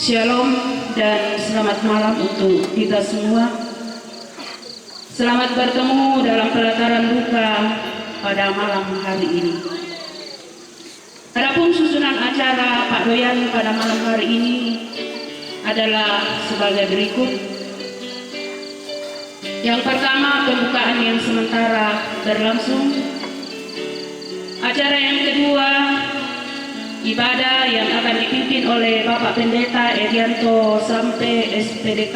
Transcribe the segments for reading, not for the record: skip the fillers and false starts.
Shalom dan selamat malam untuk kita semua. Selamat bertemu dalam pelataran duka pada malam hari ini. Adapun susunan acara Pak Doyan pada malam hari ini adalah sebagai berikut. Yang pertama, pembukaan yang sementara berlangsung. Acara yang kedua, ibadah yang akan dipimpin oleh Bapak Pendeta Erianto sampai SPDK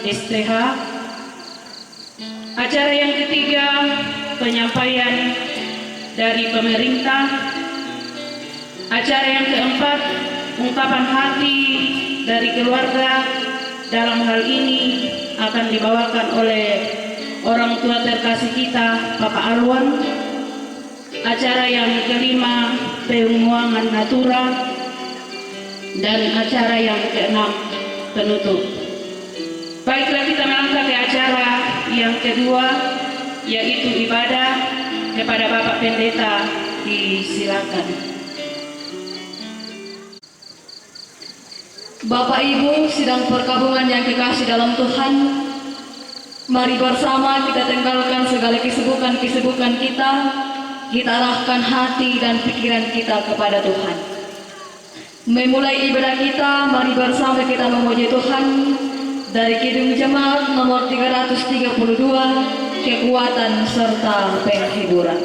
STH. Acara yang ketiga, penyampaian dari pemerintah. Acara yang keempat, ungkapan hati dari keluarga. Dalam hal ini akan dibawakan oleh orang tua terkasih kita, Bapak Arwan. Acara yang kelima, pengumuman natura, dan acara yang keenam, penutup. Baiklah, kita melangkah ke acara yang kedua, yaitu ibadah. Kepada Bapak Pendeta, disilakan. Bapak Ibu sidang perkabungan yang kekasih dalam Tuhan, mari bersama kita tinggalkan segala kesibukan kita. Kita arahkan hati dan pikiran kita kepada Tuhan. Memulai ibadah kita, mari bersama kita memuji Tuhan dari Kidung Jemaat nomor 332, kekuatan serta penghiburan.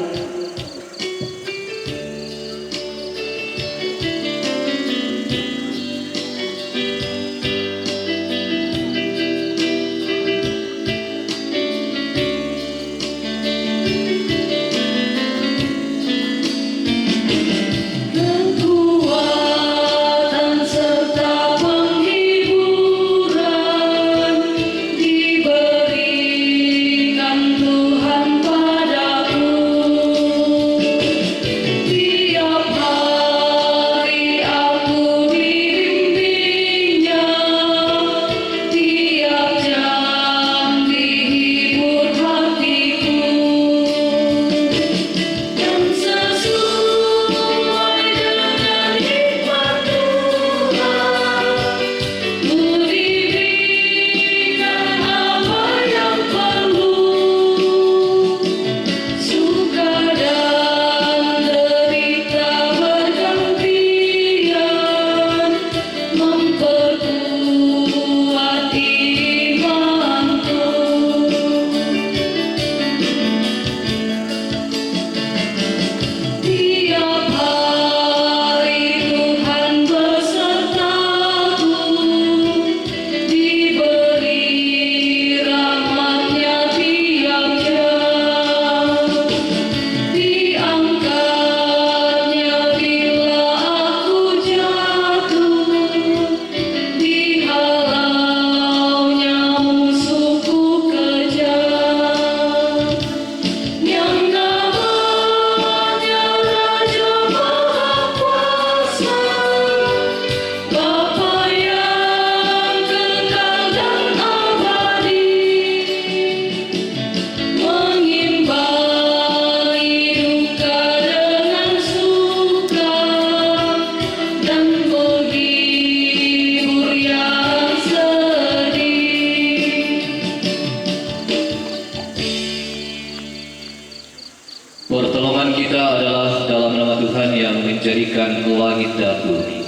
Pertolongan kita adalah dalam nama Tuhan yang menjadikan langit dan bumi.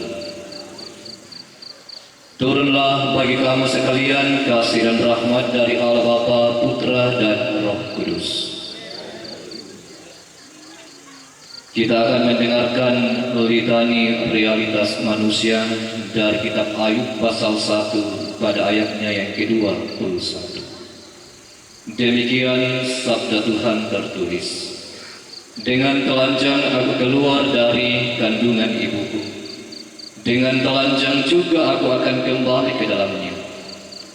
Turunlah bagi kamu sekalian kasih dan rahmat dari Allah Bapa, Putra, dan Roh Kudus. Kita akan mendengarkan litani realitas manusia dari kitab Ayub pasal 1 pada ayatnya yang ke-21. Demikian sabda Tuhan tertulis. Dengan telanjang aku keluar dari kandungan ibuku. Dengan telanjang juga aku akan kembali ke dalamnya.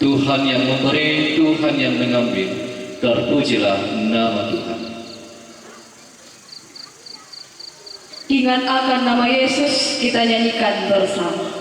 Tuhan yang memberi, Tuhan yang mengambil. Terpujilah nama Tuhan. Ingat akan nama Yesus, kita nyanyikan bersama.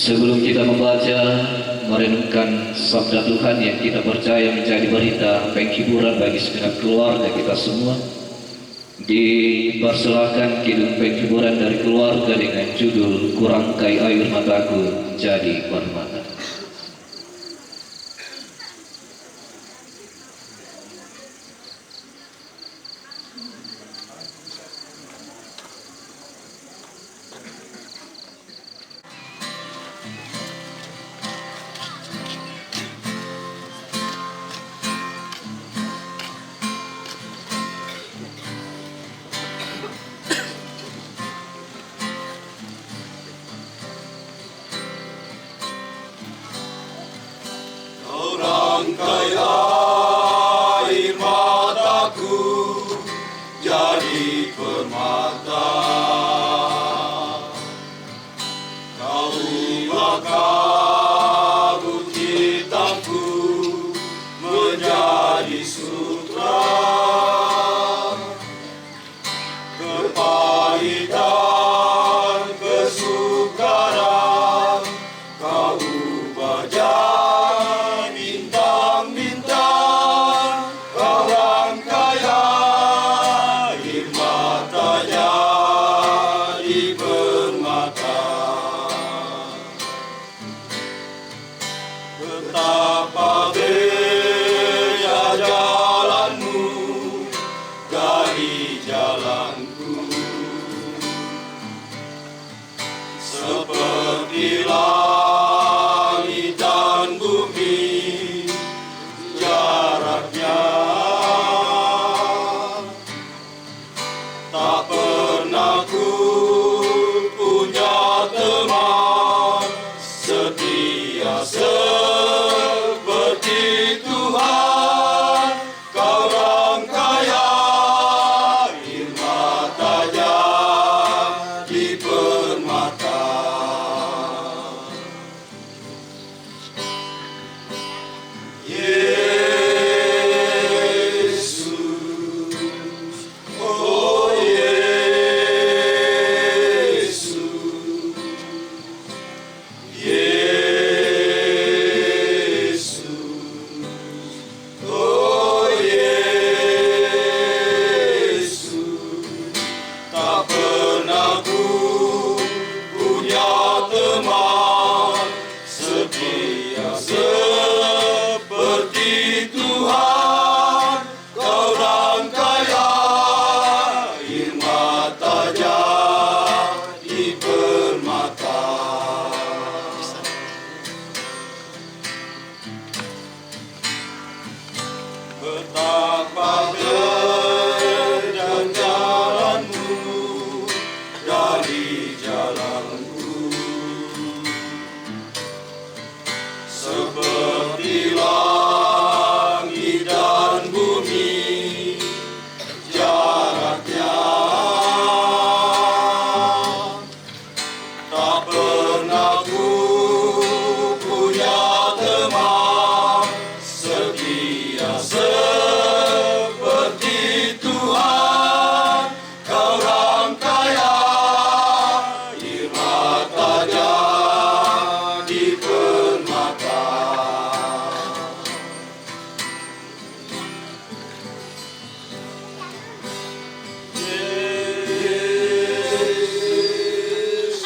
Sebelum kita membaca, merenungkan sabda Tuhan yang kita percaya menjadi berita penghiburan bagi segenap keluarga kita semua, dipersilakan kidung penghiburan dari keluarga dengan judul Kurangkai Air Mataku Jadi Permata. Kurangkai air mataku jadi permata, Kau ubah kabut hitamku menjadi sutra, kepahitan kesukaran Kau ubah jadi bintang-bintang, Kau rangkai air mata jadi permata. Betapa beda jalanmu dari jalanku, seperti langit dan bumi jaraknya. Tak pernah ku punya teman setia seperti Tuhan. Kau rangkai air mata jadi permata. Yesus, oh Yesus, Yesus, oh Yesus. Tak pernah ku punya teman setia seperti Tuhan. Kau rangkai air mata jadi permata. Betapa beda jalanmu dari jalanku, seperti langit dan bumi jaraknya. Tak pernah ku punya teman setia seperti Tuhan. Kau rangkai air mata jadi permata. Yesus,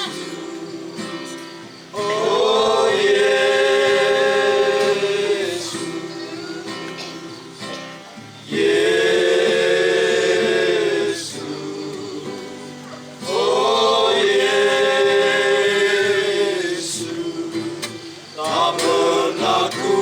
oh Yesus, Yesus, oh Yesus. Tak pernah ku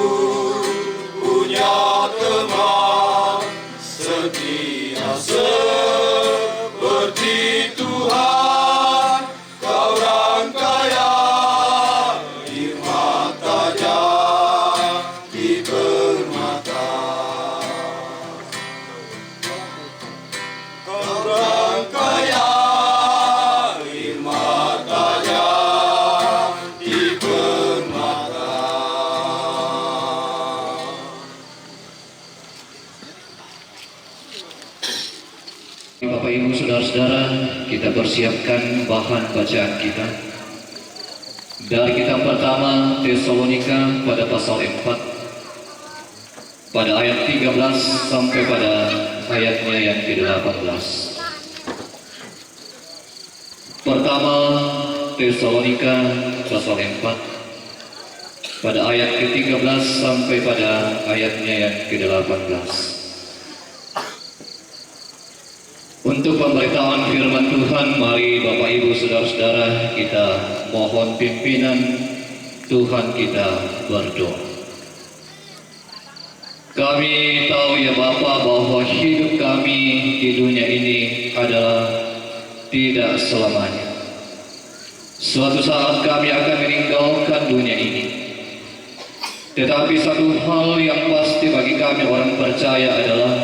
punya teman setia seperti Tuhan. Kau rangkai air mata jadi permata. Kau rangkai air mata jadi permata. Bapak Ibu Saudara-saudara, kita persiapkan bahan bacaan kita. Dari kitab pertama Tesalonika pada pasal 4 pada ayat 13 sampai pada ayatnya yang ke-18. Pertama Tesalonika pasal 4 pada ayat ke-13 sampai pada ayatnya yang ke-18. Untuk pemberitahuan firman Tuhan, mari Bapak Ibu Saudara-saudara kita mohon pimpinan Tuhan, kita berdoa. Kami tahu ya Bapa bahwa hidup kami di dunia ini adalah tidak selamanya. Suatu saat kami akan meninggalkan dunia ini. Tetapi satu hal yang pasti bagi kami orang percaya adalah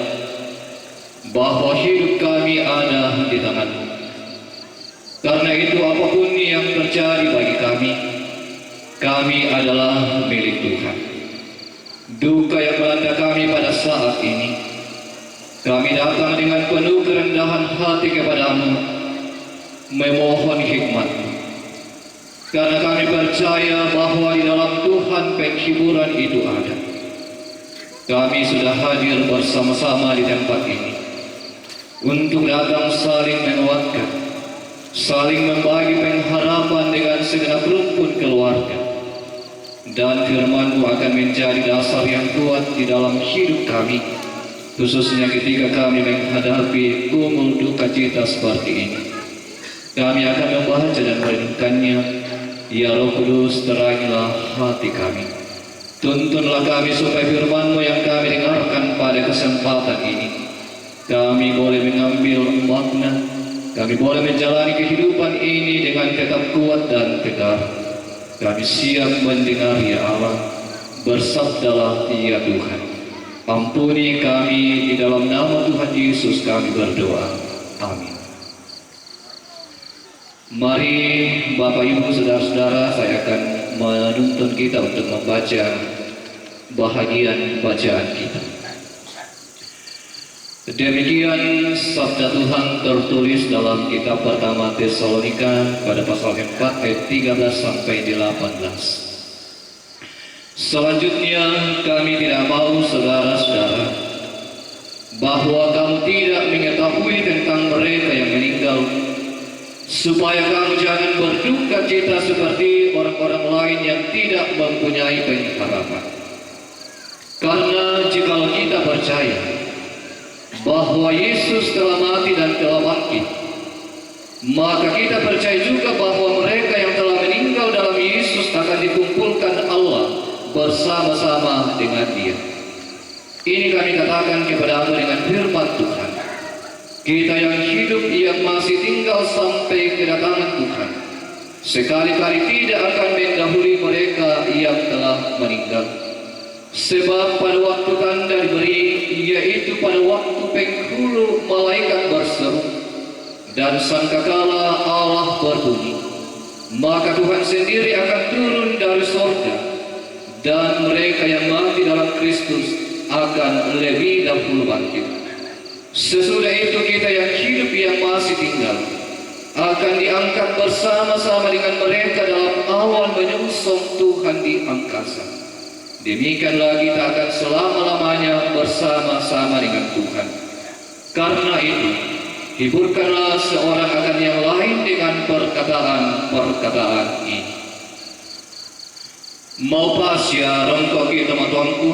bahwa hidup kami ada di tangan-Mu. Karena itu apapun yang terjadi bagi kami adalah milik Tuhan. Duka yang melanda kami pada saat ini, kami datang dengan penuh kerendahan hati kepada-Mu, memohon hikmat-Mu. Karena kami percaya bahwa di dalam Tuhan penghiburan itu ada. Kami sudah hadir bersama-sama di tempat ini untuk datang saling menguatkan, saling membagi pengharapan dengan segenap rumpun keluarga. Dan firman-Mu akan menjadi dasar yang kuat di dalam hidup kami, khususnya ketika kami menghadapi umul duka cita seperti ini. Kami akan membaca dan merenungkannya. Ya Roh Kudus, terangilah hati kami. Tuntunlah kami supaya firman-Mu yang kami dengarkan pada kesempatan ini, kami boleh mengambil makna, kami boleh menjalani kehidupan ini dengan tetap kuat dan tegar. Kami siap mendengar ya Allah, bersabdalah ya Tuhan. Ampuni kami, di dalam nama Tuhan Yesus kami berdoa. Amin. Mari Bapak Ibu Saudara-saudara, saya akan menuntun kita untuk membaca bahagian bacaan kita. Demikian sabda Tuhan tertulis dalam kitab pertama Tesalonika pada pasal 4 ayat 13 sampai 18. Selanjutnya kami tidak mau saudara-saudara bahwa kamu tidak mengetahui tentang mereka yang meninggal, supaya kamu jangan berduka cita seperti orang-orang lain yang tidak mempunyai pengharapan. Karena jikalau kita percaya bahwa Yesus telah mati dan telah bangkit, maka kita percaya juga bahwa mereka yang telah meninggal dalam Yesus akan dikumpulkan Allah bersama-sama dengan Dia. Ini kami katakan kepada-Mu dengan firman Tuhan. Kita yang hidup yang masih tinggal sampai kedatangan Tuhan, sekali-kali tidak akan mendahului mereka yang telah meninggal. Sebab pada waktu tanda diberi, yaitu pada waktu penghulu malaikat berseru dan sangkakala Allah berbunyi, maka Tuhan sendiri akan turun dari surga, dan mereka yang mati dalam Kristus akan lebih dahulu bangkit. Sesudah itu kita yang hidup yang masih tinggal akan diangkat bersama-sama dengan mereka dalam awan menyongsong Tuhan di angkasa. Demikianlah kita akan selama-lamanya bersama-sama dengan Tuhan. Karena itu, hiburkanlah seorang akan yang lain dengan perkataan-perkataan ini. Mau pas ya rongkok kita matuangku,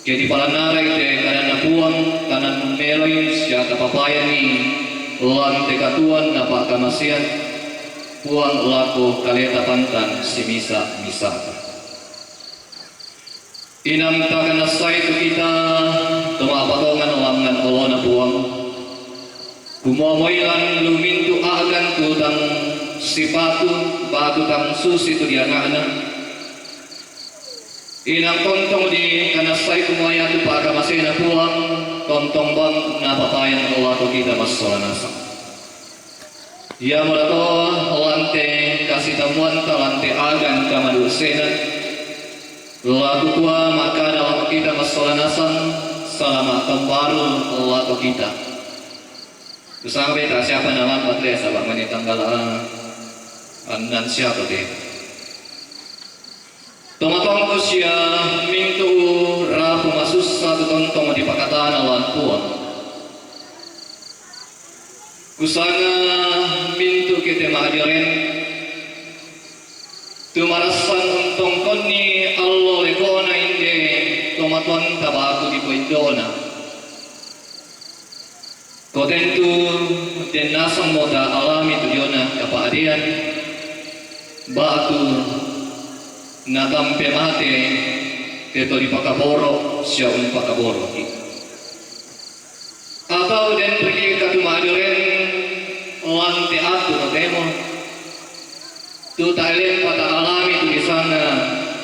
jadi pala narai de kanan napuang kanan meloy siya kapapayan ni lang tekatuan napa kamasian puang lako kaleta pantan si misa. Inam takan nasay tu kita tumapatongan langan Allah na puang kumomoylan lumintu agan tutang sipatu batu tang susi tu dianana. Inang tontong di kanasay kumaya tu pakamasay na puang tontong bang napapayan Allah tu kita masolanasa. Ya mulato lante kasih tamuan talante agan kamadusena. Lagu tua maka dalam kita masolanasan selama kembaru lagu kita. Sampai tak siapa nama patria sabak menitanggal anan siapa deh. Tomatongko siya mintu rapu masussa tutontong di pakatana lan puang. Kusanga mintu kita mahadirin tumarasan untong koni allo lekona inde tomaton tabaku di poindona. Kotentu den nasang moda alami tudiona kapaadian batu natampe mate teto di pakaboro siya un pakaboro atau den pergi ke tumadiren lantai atu no temo tu talen pada alami tu di sana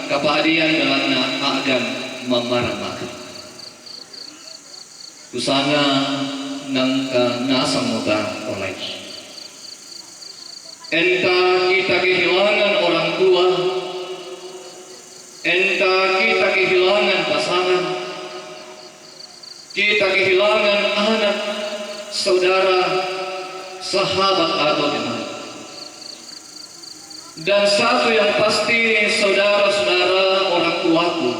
kapaadian dalam na agan mamarama usana nangka nasang moda oleh entah kita kehilangan orang tua, entah kita kehilangan pasangan, kita kehilangan anak, saudara, sahabat atau teman. Dan satu yang pasti saudara-saudara orang tuaku,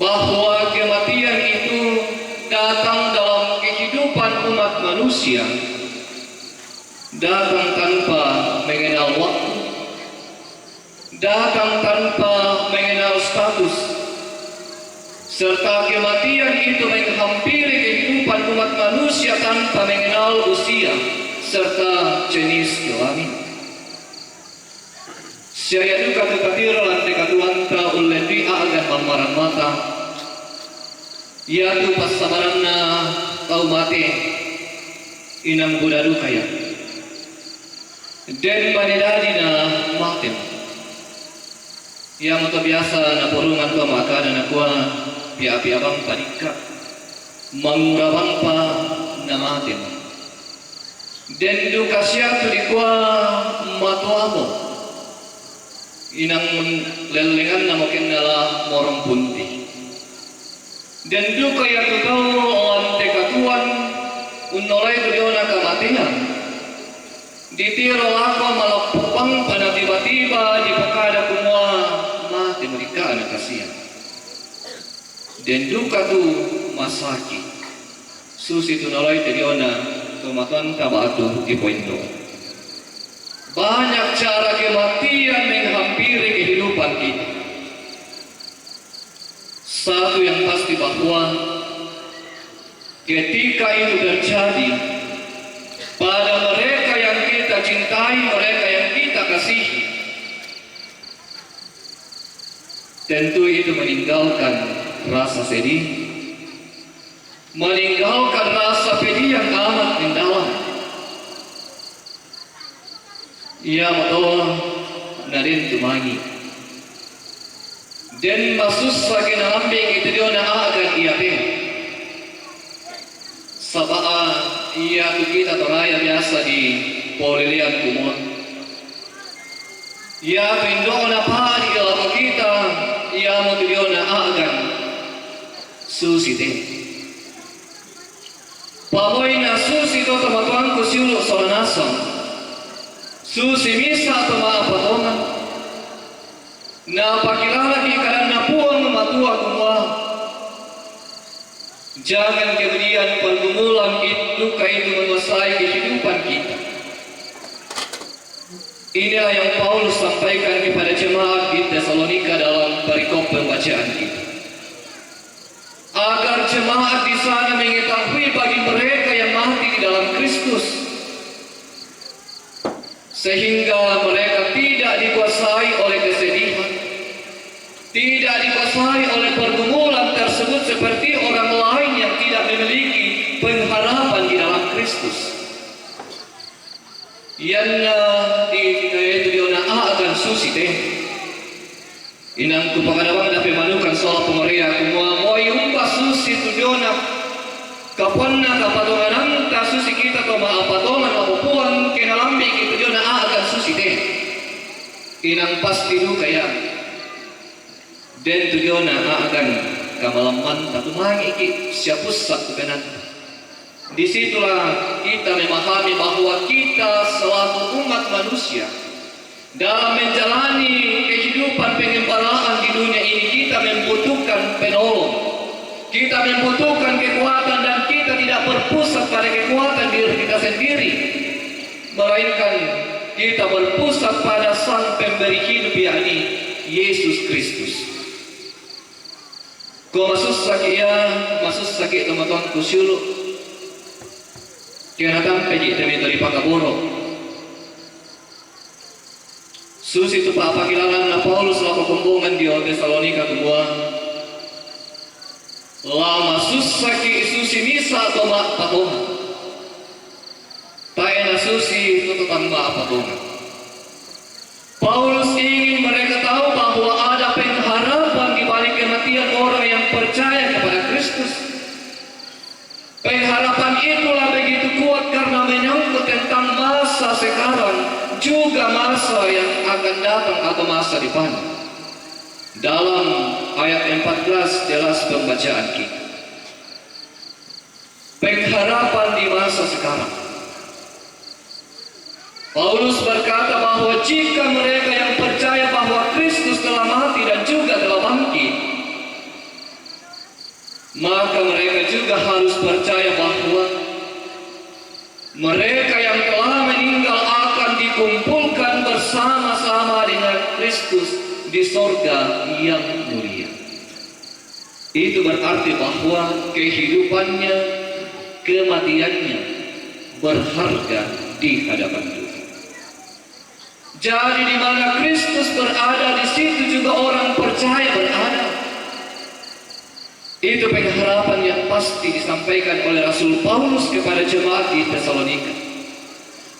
bahwa kematian itu datang dalam kehidupan umat manusia, datang tanpa mengenal waktu, datang tanpa mengenal status, serta kematian itu menghampiri kehidupan umat manusia tanpa mengenal usia serta jenis kelamin. Saya duka tukatira lantai katuanta ulen di agan mamaran mata, yaitu pasabaranna tau mati inang buda duka ya. Den manidadina matem yang moto biasa na porungan ko maka na kuha pia-piabang panika mangurabang pa na matem den duka siya tu di kuha matuamo inang lelengan na mokin nala morong punti den duka ya tu tau ante katuan unolay tu diona kamatian ditiro ako malapupang pada tiba-tiba di pakada kumua mati mereka anak kasihan dan duka tu masaki susi tu nalai teriona tumatan tabatu di pointo banyak cara kematian menghampiri kehidupan kita. Satu yang pasti bahwa ketika itu terjadi pada mereka yang kita cintai, mereka yang kita kasihi, tentu itu meninggalkan rasa sedih, meninggalkan rasa pedih yang amat mendalam. Ia betul narin tumangi dan masus lagi nalambing itu dia na agan ia teh sabaa ia tu kita toraya biasa di polilian kumon ia pindo na pari kalau kita ia mo tu dia na agan susi teh pamoy na susi to tamatuan ko siulo solanasang susi misa atau maapatongan na pakilala ikaran na puang matua kumwa jangan kemudian pergumulan itu menguasai kehidupan kita. Inilah yang Paulus sampaikan kepada jemaat di Tesalonika dalam perikop pembacaan kita, agar jemaat di sana mengetahui bagi mereka yang mati di dalam Kristus, sehingga mereka tidak dikuasai oleh kesedihan, tidak dikuasai oleh pergumulan tersebut seperti orang lain yang tidak memiliki pengharapan di dalam Kristus. Yanna di itu diona akan susi teh. Inang kupakadawang dapat manukan soal pengoria kumua moi umpa susi tu diona kaponna kapatongan ta susi kita to maapatongan mapupuan kinalambi kita diona akan susi teh. Inang pasti du kaya dan tujuana akan kamalaman tatumangi iki siapus satu kanan. Disitulah kita memahami bahwa kita selaku umat manusia Dalam menjalani kehidupan pengembaraan di dunia ini, kita membutuhkan penolong. Kita membutuhkan kekuatan, dan kita tidak berpusat pada kekuatan diri kita sendiri, melainkan kita berpusat pada Sang Pemberi hidup, yakni Yesus Kristus. Kau masuk sakit teman-teman kusyulu. Kaya datang pergi dari Pakaboro. Susi itu Pak pakilalan na Paulus laku kumbungan di Tesalonika kedua. Lama susaki susi misa atau mak patungan. Taena susi itu tentang mak patungan. Paulus ingin mereka tahu bahwa ada pengharapan di balik kematian orang yang percaya kepada Kristus. Pengharapan itulah begitu kuat karena menyangkut tentang masa sekarang, juga masa yang akan datang atau masa depan. Dalam ayat 14 jelas pembacaan kita. Pengharapan di masa sekarang. Paulus berkata bahwa jika mereka yang percaya bahwa Kristus telah mati dan juga telah bangkit, maka mereka juga harus percaya bahwa mereka yang telah meninggal akan dikumpulkan bersama-sama dengan Kristus di sorga yang mulia. Itu berarti bahwa kehidupannya, kematiannya berharga di hadapan Tuhan. Jadi di mana Kristus berada, di situ juga orang percaya berada. Itu pengharapan yang pasti disampaikan oleh Rasul Paulus kepada jemaat di Tesalonika.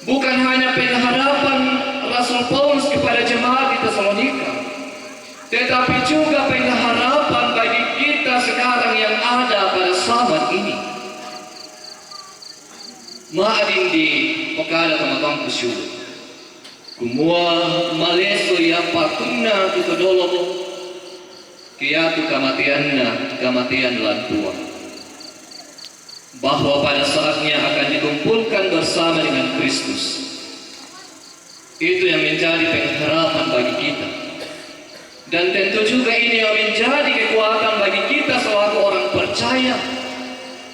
Bukan hanya pengharapan Rasul Paulus kepada jemaat di Tesalonika, tetapi juga pengharapan bagi kita sekarang yang ada pada saat ini. Maadin di pekada teman-teman kusyuk. Kumua maleso ya patuna itu dolomo. Kiatu kematian lantua. Bahwa pada saatnya akan dikumpulkan bersama dengan Kristus. Itu yang menjadi pengharapan bagi kita. Dan tentu juga ini yang menjadi kekuatan bagi kita selaku orang percaya.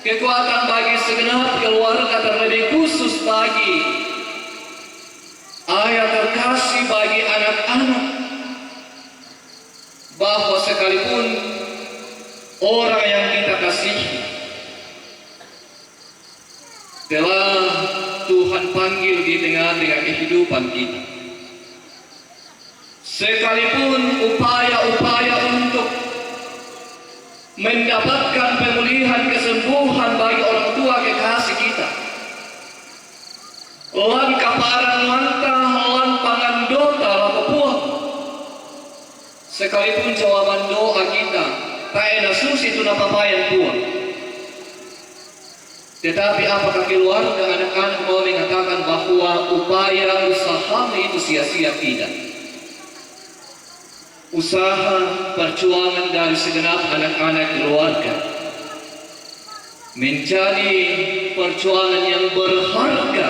Kekuatan bagi segenap keluarga, terlebih khusus bagi ayah terkasih, bagi anak-anak. Bahwa sekalipun orang yang kita kasihi telah Tuhan panggil di tengah-tengah kehidupan kita, sekalipun upaya-upaya untuk mendapatkan pemulihan kesembuhan bagi orang tua kekasih kita, lan kaparan mantah, lan pangandota lapapuah, sekalipun jawaban doa kita taena susi itu napapayan tua, tetapi apakah keluarga anak-anak mau mengatakan bahwa upaya usaha itu sia-sia? Tidak. Usaha perjuangan dari segenap anak-anak keluarga menjadi perjuangan yang berharga,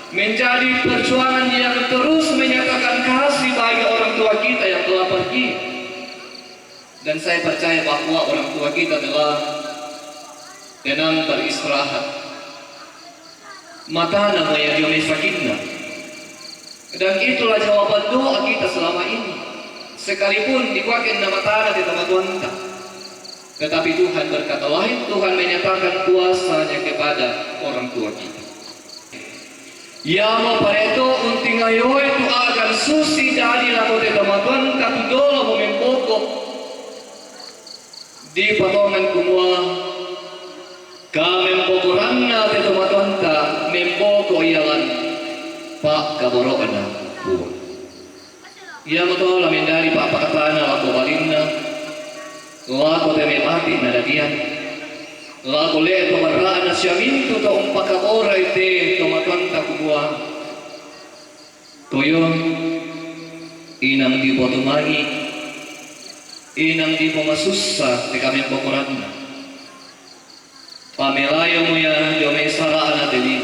menjadi perjuangan yang terus menyatakan kasih bagi orang tua kita yang telah pergi. Dan saya percaya bahwa orang tua kita telah tenang beristirahat. Mata namanya dia sakitna. Dan itulah jawaban doa kita selama ini. Sekalipun dikuakin nama tanah di teman-teman, tetapi Tuhan berkata lain. Tuhan menyatakan kuasanya kepada orang tua kita. Yama pareto unting ayo itu akan susi dari lakote teman-teman katu dolo memempokok di patongan kumua kamempokoranna te teman-teman ta mempokok ialan pak kaboroana buah. Ia betul lamin dari Pak Katana laku balinna, laku teme mati nadadian, laku le tomaraan na siyaminto ta umpaka oray te tomatuan ta kubua. Toyo, inang di po tumangi, inang di po masussa te kami pokoran na. Pamelayo mo ya jome saraan na telin,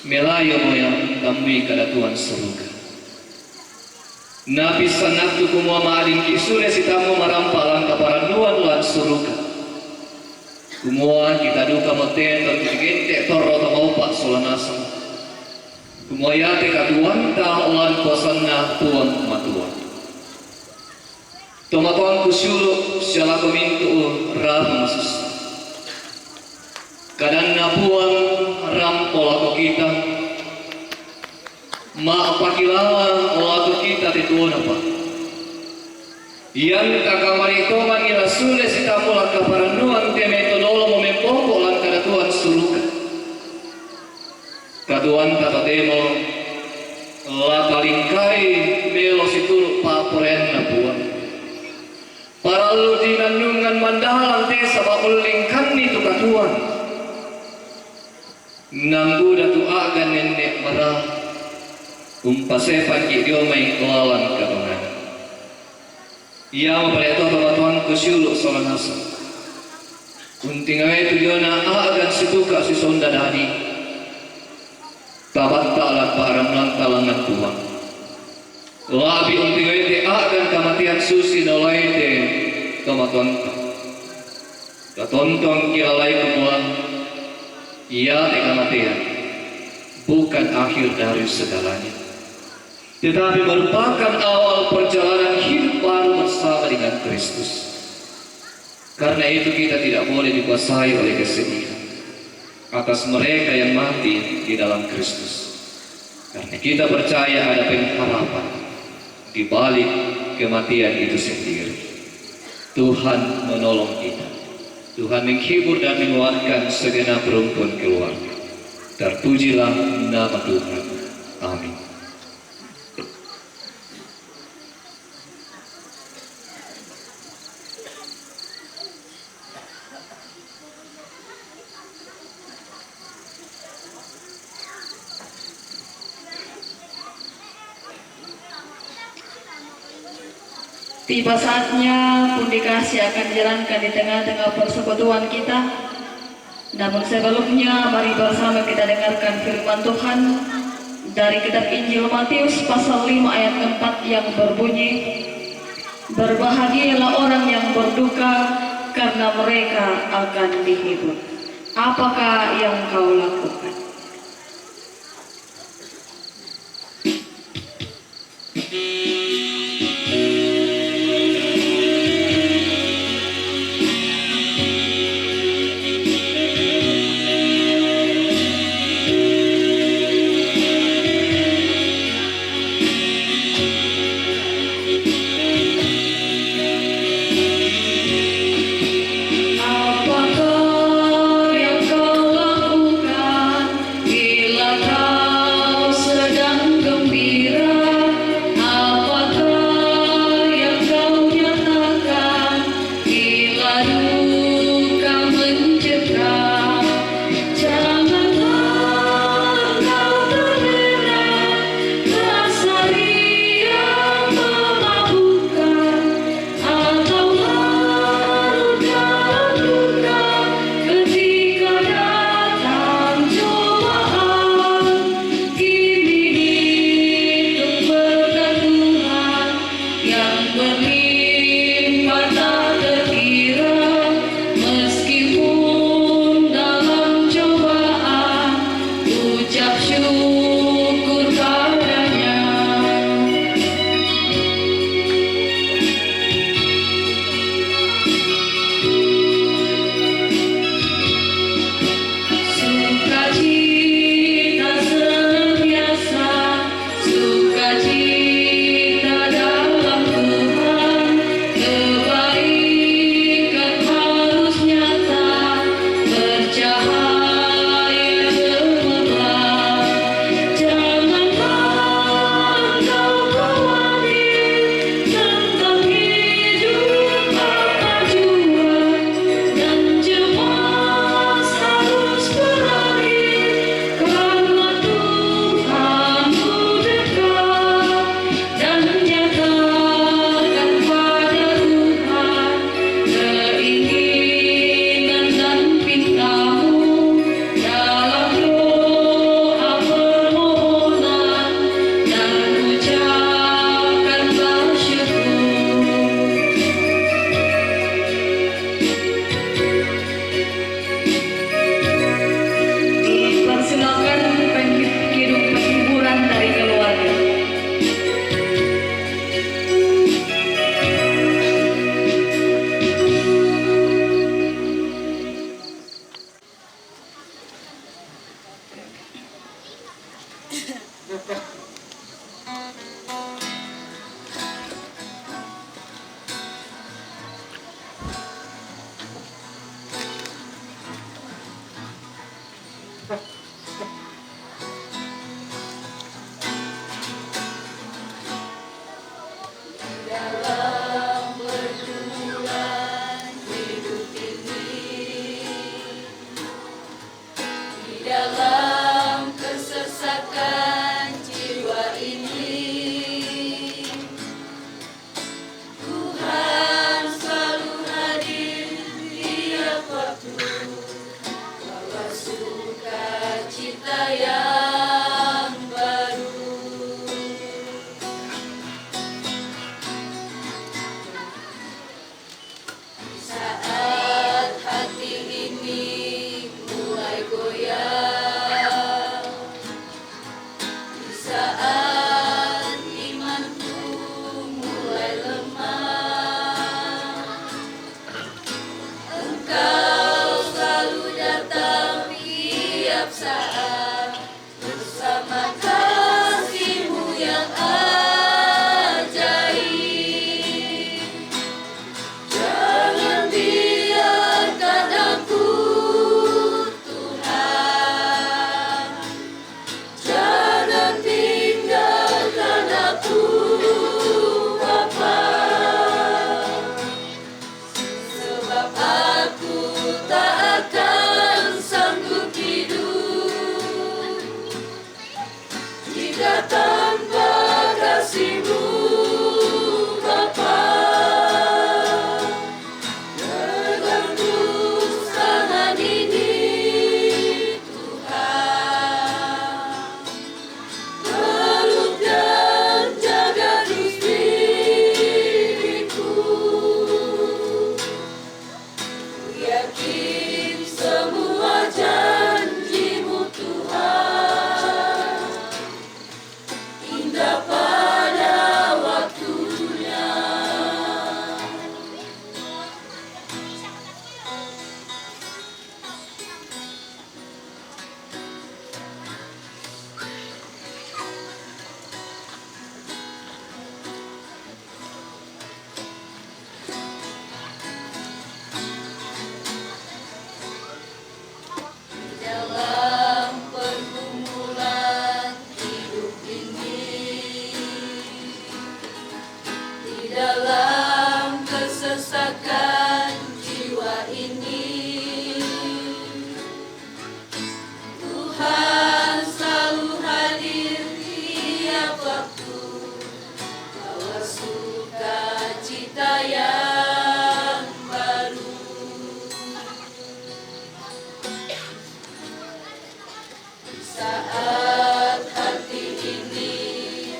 melayo mo ya tamui kadatuan surga. Nabi sanaktu kumua maalin kisure sitamu marampalan kaparanduan lan suruka. Kumua kita duka moteton kita torro tamaupa solanasa. Kumua yate katuanta lan kosanna tuan matuan. Tomatuan kusyulu syala kumintu rahmasus. Kadanna puang rampol aku kita. Ma pakilawan olato kita tituon apa? Yang kakamari toman ila sule sitamula kaparanduan temetodolo momempoko lan kadatuan suruka. Kaduan kata demo la kalingkai melo situlu paporen na buan. Para ludi nandungan mandalan desa bakulingkan itu katuan. Nanggu datu agan nenek marah. Umpasepan idio may kelawan katungan. Ia mempelito batuan kusyuluk solanasa. Untingawai tujuana agan situka si sonda dadi. Tabat talat parang lang talangan tuang. Labi untingawai te agan kamatian susi dalai te kamatuan ka. Katontong kilalai kumuang. Ia te kamatian. Bukan akhir dari segalanya. Tetapi merupakan awal perjalanan hidup baru bersama dengan Kristus. Karena itu kita tidak boleh dikuasai oleh kesedihan atas mereka yang mati di dalam Kristus. Karena kita percaya ada pengharapan di balik kematian itu sendiri. Tuhan menolong kita. Tuhan menghibur dan menguatkan segenap rumpun keluarga. Terpujilah nama Tuhan. Amin. Tiba saatnya pundikasi akan dijalankan di tengah-tengah persekutuan kita. Namun sebelumnya mari bersama kita dengarkan firman Tuhan dari kitab Injil Matius pasal 5 ayat 4 yang berbunyi, berbahagialah orang yang berduka karena mereka akan dihibur. Apakah yang kau lakukan? Apakah yang kau lakukan? ajaib. Jangan biarkan aku, Tuhan, jangan tinggalkan aku, Bapa, sebab aku tak akan sanggup hidup jika tanpa kasih-Mu, Bapa. Pegang terus tangan ini, Tuhan, peluk dan jaga terus diriku. Yakin semua janji-Mu, Tuhan, indah pada waktunya. Dalam pergumulan hidup ini, di dalam kesesakan jiwa ini, Tuhan selalu hadir tiap waktu, bawa sukacita yang baru. Saat hati ini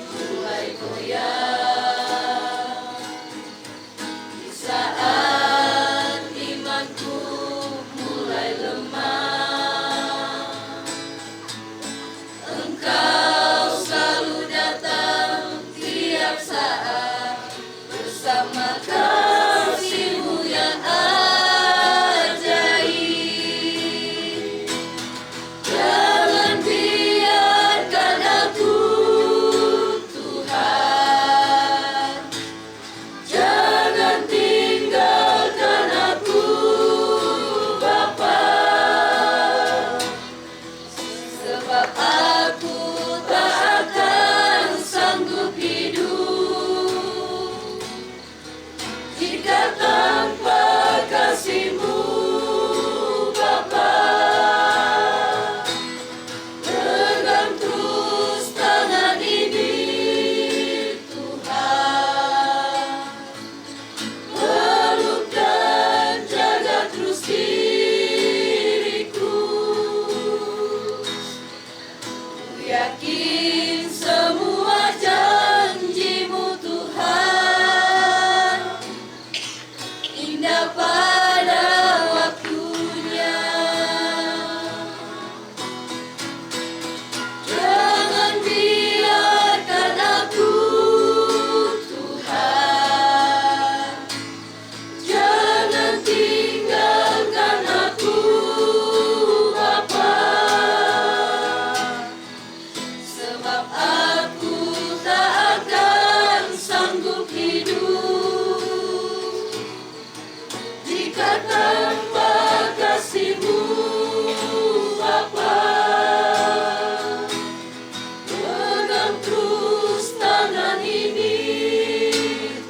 mulai goyah, di saat imanku mulai lemah, Engkau selalu datang tiap saat bersama kasih-Mu yang ajaib. Jangan biarkan aku, Tuhan, jangan tinggalkan aku, Bapa, sebab aku tak akan sanggup hidup jika tanpa kasih-Mu, Bapa. Pegang terus tangan ini, Tuhan, peluk dan jaga terus diriku. Ku yakin semua janji-Mu, Tuhan, indah pada waktunya. Jangan biarkan aku, Tuhan, jangan tinggalkan aku, Bapa, sebab aku tak akan sanggup hidup jika tanpa kasih-Mu, Bapa. Pegang terus tangan ini,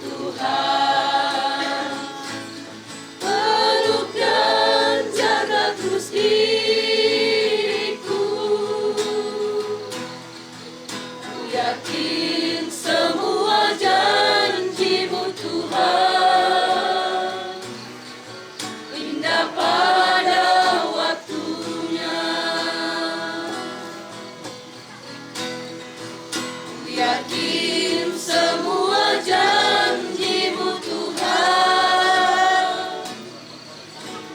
Tuhan, peluk dan jaga terus diriku. Ku yakin semua janji-Mu, Tuhan, indah pada waktunya. Ku yakin semua janji-Mu, Tuhan,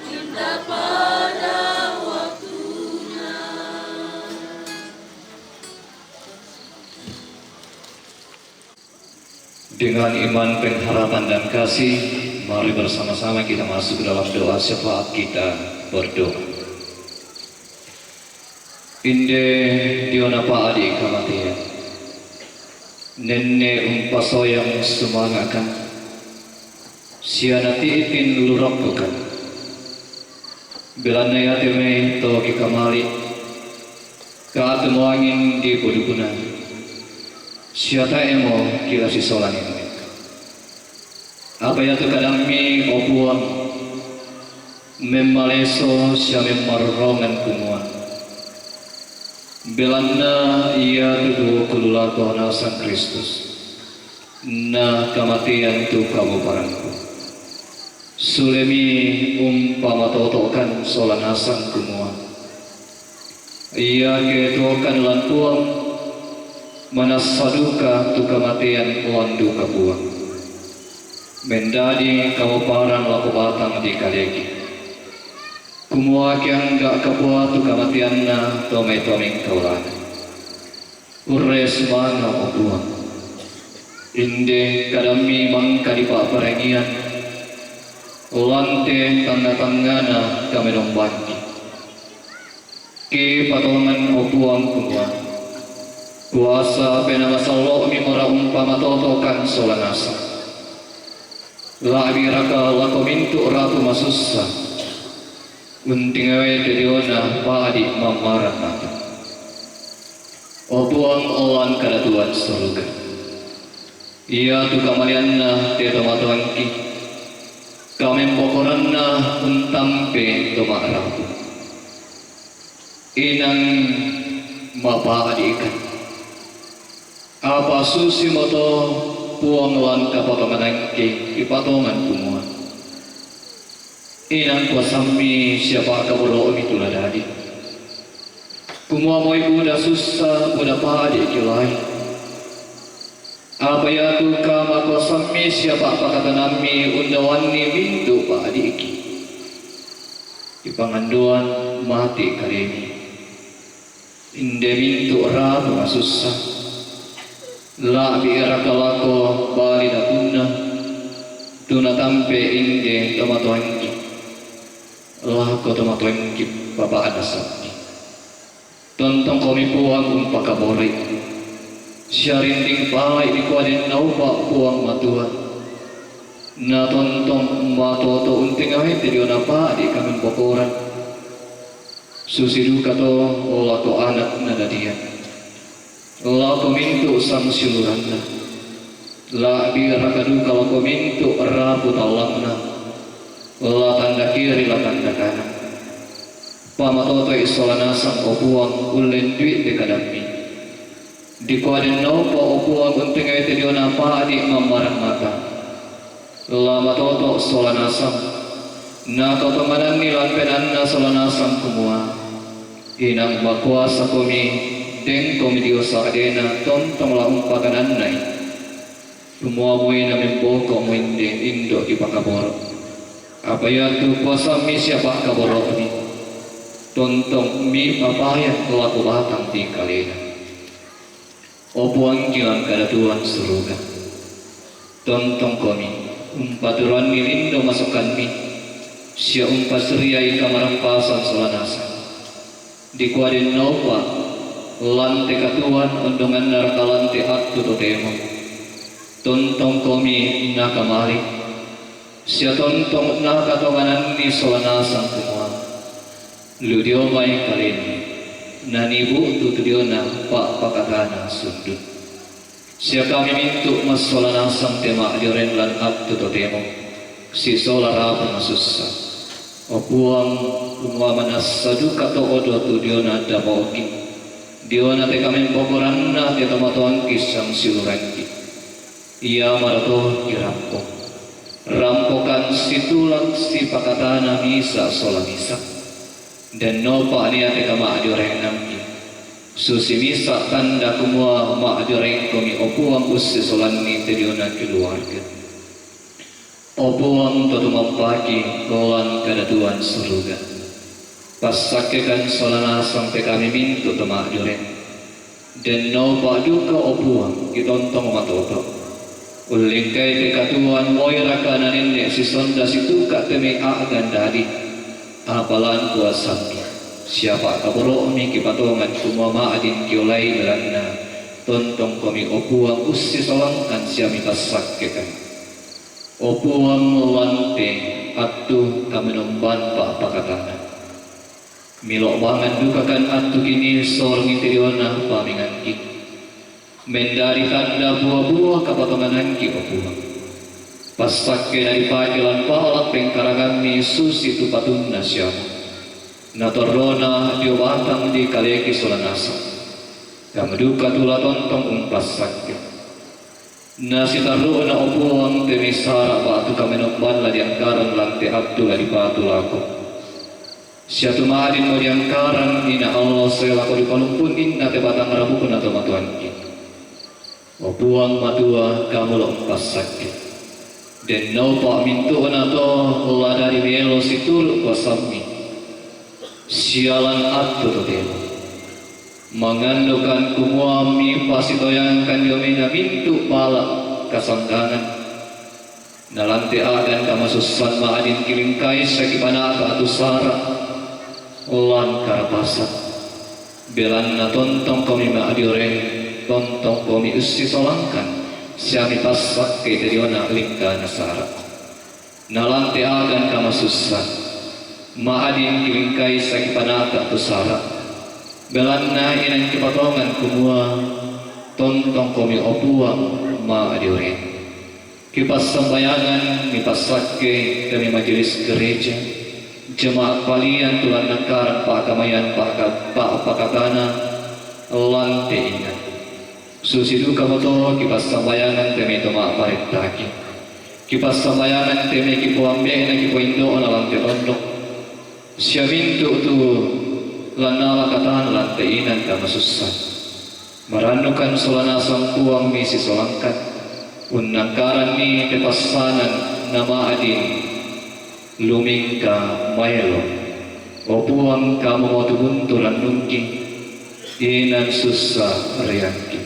indah pada waktunya. Dengan iman, pengharapan, dan kasih, mari bersama-sama kita masuk ke dalam doa syafaat kita berdoa. Inde dionapa adi kamatia. Nenne umpasoyang sumangakan, sianati itin luroktukan. Bilana yatime toki kamali, kaatumuangin di pudukunan. Siata emo kila sisolan emo. Apa yatu kadangmi opuang, memaleso siya memarongan kumuan. Belanda ia tuduh kelulako na Sang Kristus na kamatian tu kamu parangku sulemi pamatotokan solanasan kumua ia ketokan lantuang manasaduka tu kamatian landu kabuang mendadi kamu parang laku batang di kalegi kumua kiang gak kapua tu kamatian na tome-tomeng kaulan urres mana opuang inde kadami mangka di paparengian ulante tangga-tanggana kami nombaki ke patongan opuang kumua kuasa penamasalo mi ora umpama totokan solanasa labi raka lako mintu ratu masussa Untingawe dediona padi mamaran mata. Opuang owan kadatuan surga. Ia tu kamalianna te tomatuangki. Kami bokoranna untampe tomarapu. Inang mapadikan. Apa susi moto puang lan kapatonganangki ipatongan kumua. Inang kuasami siapa kaburo itulah dadi. Kumua mo ibuda susah buda padi kilai. Apa ya tu kama kuasami siapa pakatanami undawani mintu padi iki. Ipanganduan mati kali ini. Inde mintu rabu susah. La biara kalako bali datuna. Tuna tampe inde tomatoanki. Allah kau tomatuan kip bapa adasaki. Tontong kami puang pakabori. Syarinding palai di kuadin naupa puang matuan. Na tontong matoto unting awet di onapa di kami pokoran. Susidu kato olah ko anak nadadian. La ko mintu sang siluranna. La birakadu kalau ko mintu rabu talangna. La tanda kiri la tanda kanan. Pamatoto isolanasan opuang ulen duit de kadami. Di kuadin naupa opuang unting ayat di onapa di mamarang mata. La matoto solanasan. Na kotomanan ni lampenan na solanasan kumua. Inang makuasa kumi deng kumi diosa adena tontong la umpakanan nai. Kumua moy na memboko moinde indo di pakaboro. Apa ya tu kuasa mi siapa kaboro ni tontong mi papaya kelaku batang di kalena opuang kilang kadatuan surga tontong kami umpaturan mi lindo masukkan mi sia umpasriai kamarampasan solanasa di kuadin naupa lante katuan undungan narkalante atu totemo tontong kami nakamari Sia tontong na katonganan ni solanasan kumua. Ludio may kalini. Nanibu tutudio na pakatana sundut. Sia kami mintu mas solanasan tema dioren lan at tutotemo. Si solarapa masussa. Opuang kumua manas sadu kato odo tudio na damoki. Dio na te kami pokoran na te tomatoan kisang siluranki. Ia marato irampok. Rampokan situlang si pakatana misa solamisa dan nopa niya te kama adoreng nampi susi misa tanda kumua ma adoreng komi opuang usi solani te diona keluarga opuang totumampaki kolan kadatuan surga pasakekan solana sampai kami mintu toma adoreng dan nopa duka opuang itontong matoto Ulingkai dekatuan moira kanan ini si sonda situ kat temi agan dari apalan kuasa siapa kaburo mi kipatongan kumama adin kiolai beranna tontong kami opuang usi solangkan siami pasakkekan opuang lante atu kami nomban pa pakatana milok bangan dukakan atu kini sorong interiona pamingan ki mendari tanda buah-buah kapatonganan ki opuang pasakke dari pakilan pahalak pengkaragami susi tu patunna siamu natorona diobatang di kaleki solanasa kameduka tula tontong umpas sakit nasi taruh na opuang temisara batu kamenokban la diangkaran lantai abdu la di batu lako siatu maadin mo diangkaran ina Allah selako di palumpun inna te batang rabukun atau matuan ki opuang matua kamu la umpas sakit dan nau pak mintu na to la dari melo situl wasami sialan abdu to telo mengandukan kumuami pasitoyangkan yomina mintu pala kasanggangan nalante agan kamasusan maadin kilingkai sakipana atu sara ulan karapasa belanna tontong kami maadioreng tontong kami usi solangkan siami pasak ke teriona lingka nasara nalante agan kamasusan maadin kilingkai sakipana atu sara belanna inang kepatongan kumua tontong komi opuang ma adioren kipas sembayangan mipas sakke kami majelis gereja jemaat kalian tulan nakaran pakamayan pakakana lante ingat susi duka moto kipas sembayangan temi toma paretaki kipas sembayangan temi kipuambe na kipuindo na lante ondok siamintu tu lanala katahan lantainan kama susah meranukan solana sampuang misi solangkan unangkaran ni kepasanan nama adin lumingka maelo opuang kamu mau tubunturan nungki inan susah riangki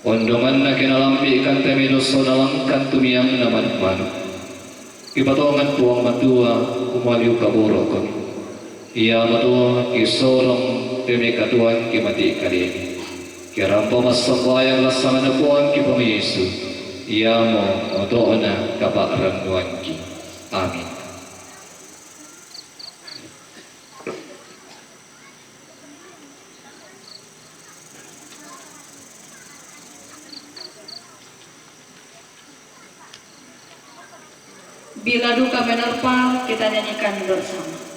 ondongan na kinalampi ikan temelo sonalangkan tumiyang naman manu ipatongan puang matua umaliu kaburo kami ia matua kisorong temi katuan ki mati kali kirampo masapayang lasana puang ki pamisu ia mo odoona kaparan nuan ki amin. Bila duka menerpa, kita nyanyikan bersama.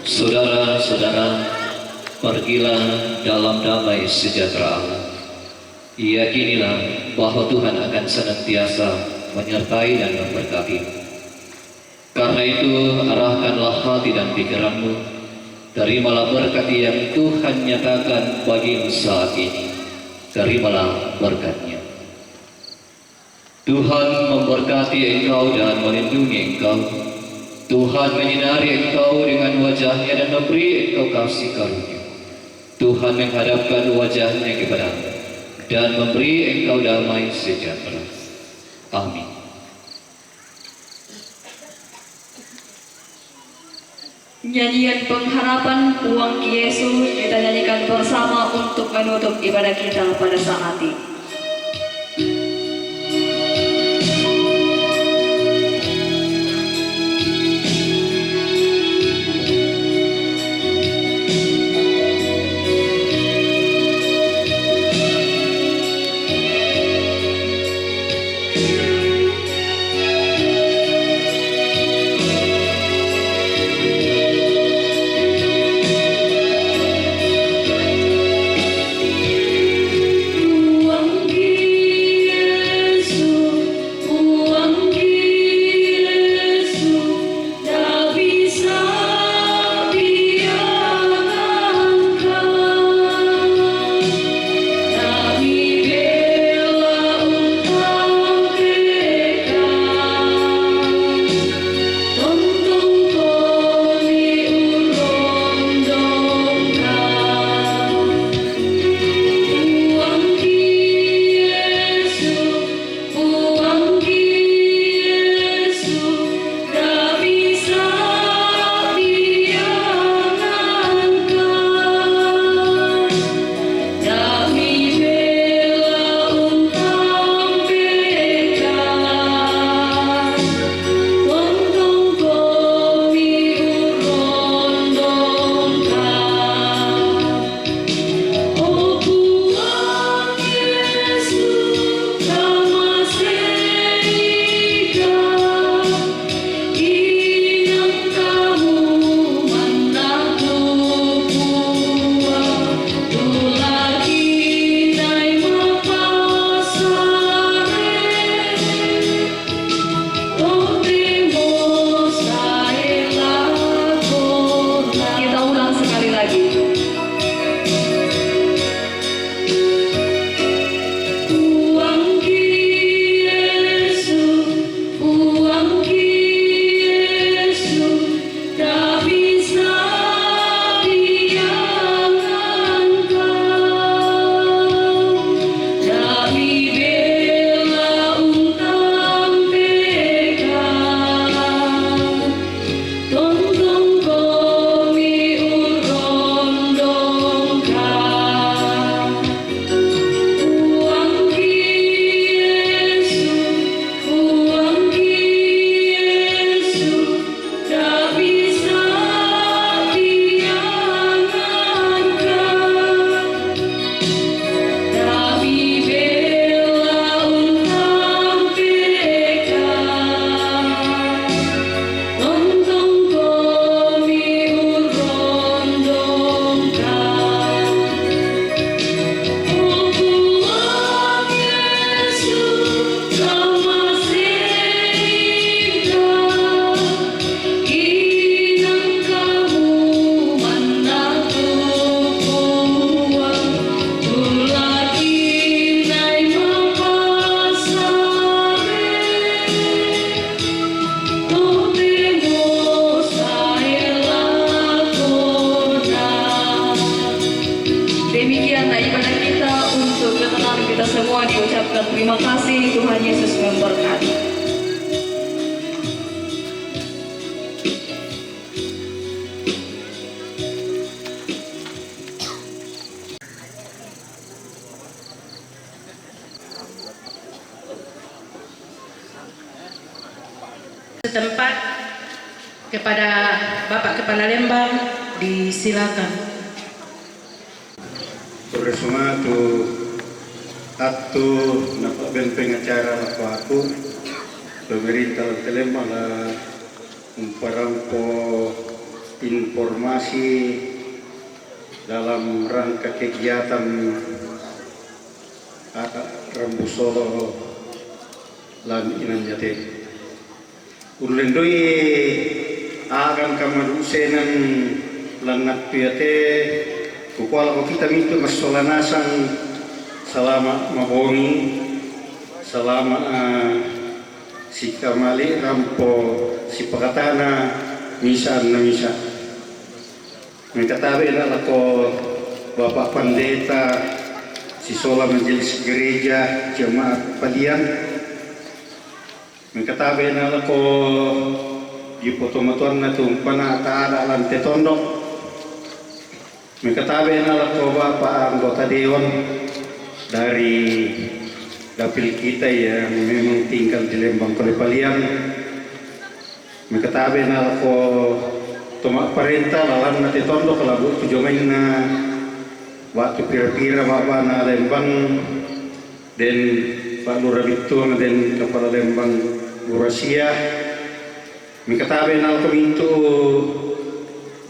Saudara-saudara, pergilah dalam damai sejahtera Allah. Yakinilah bahwa Tuhan akan senantiasa menyertai dan memberkati. Karena itu, arahkanlah hati dan pikiranmu, terimalah berkat yang Tuhan nyatakan bagimu saat ini. Terimalah berkat-Nya. Tuhan memberkati engkau dan melindungi engkau. Tuhan menyinari engkau dengan wajah-Nya dan memberi engkau kasih karunia. Tuhan menghadapkan wajah-Nya kepadamu dan memberi engkau damai sejahtera. Amin. Nyanyian pengharapan Puang Yesus kita nyanyikan bersama untuk menutup ibadah kita pada saat ini. Terima kasih, Tuhan Yesus memberkati. Setempat kepada Bapak Kepala Lembang disilakan. Bersama tu atau nampak ben pengacara aku pemerintah Lembang lah memperampo informasi dalam rangka kegiatan Rambusolo lan Inan Jate. Ulendoi akan kamadusenan langat piate kukuala ko kita minto masolanasan selama mabongi selama si kamali rampo sipakatana misa na misa. May katabi na ako Bapak Pendeta si Sola Majelis Gereja Jemaat Palian. May katabi na ako di potomatuan na itong panataada lante tondok. May katabi na ako Bapak anggota Dewan dari dapil kita yang memang tinggal di Lembang Kolipalian. May katabi na ako tumak perintah lalan na titondo kalabu tujumain na waktu pira-pira Bapak na Lembang dan Pak Lurah Bitung dan Kepala Lembang Burasia. May katabi na ako minto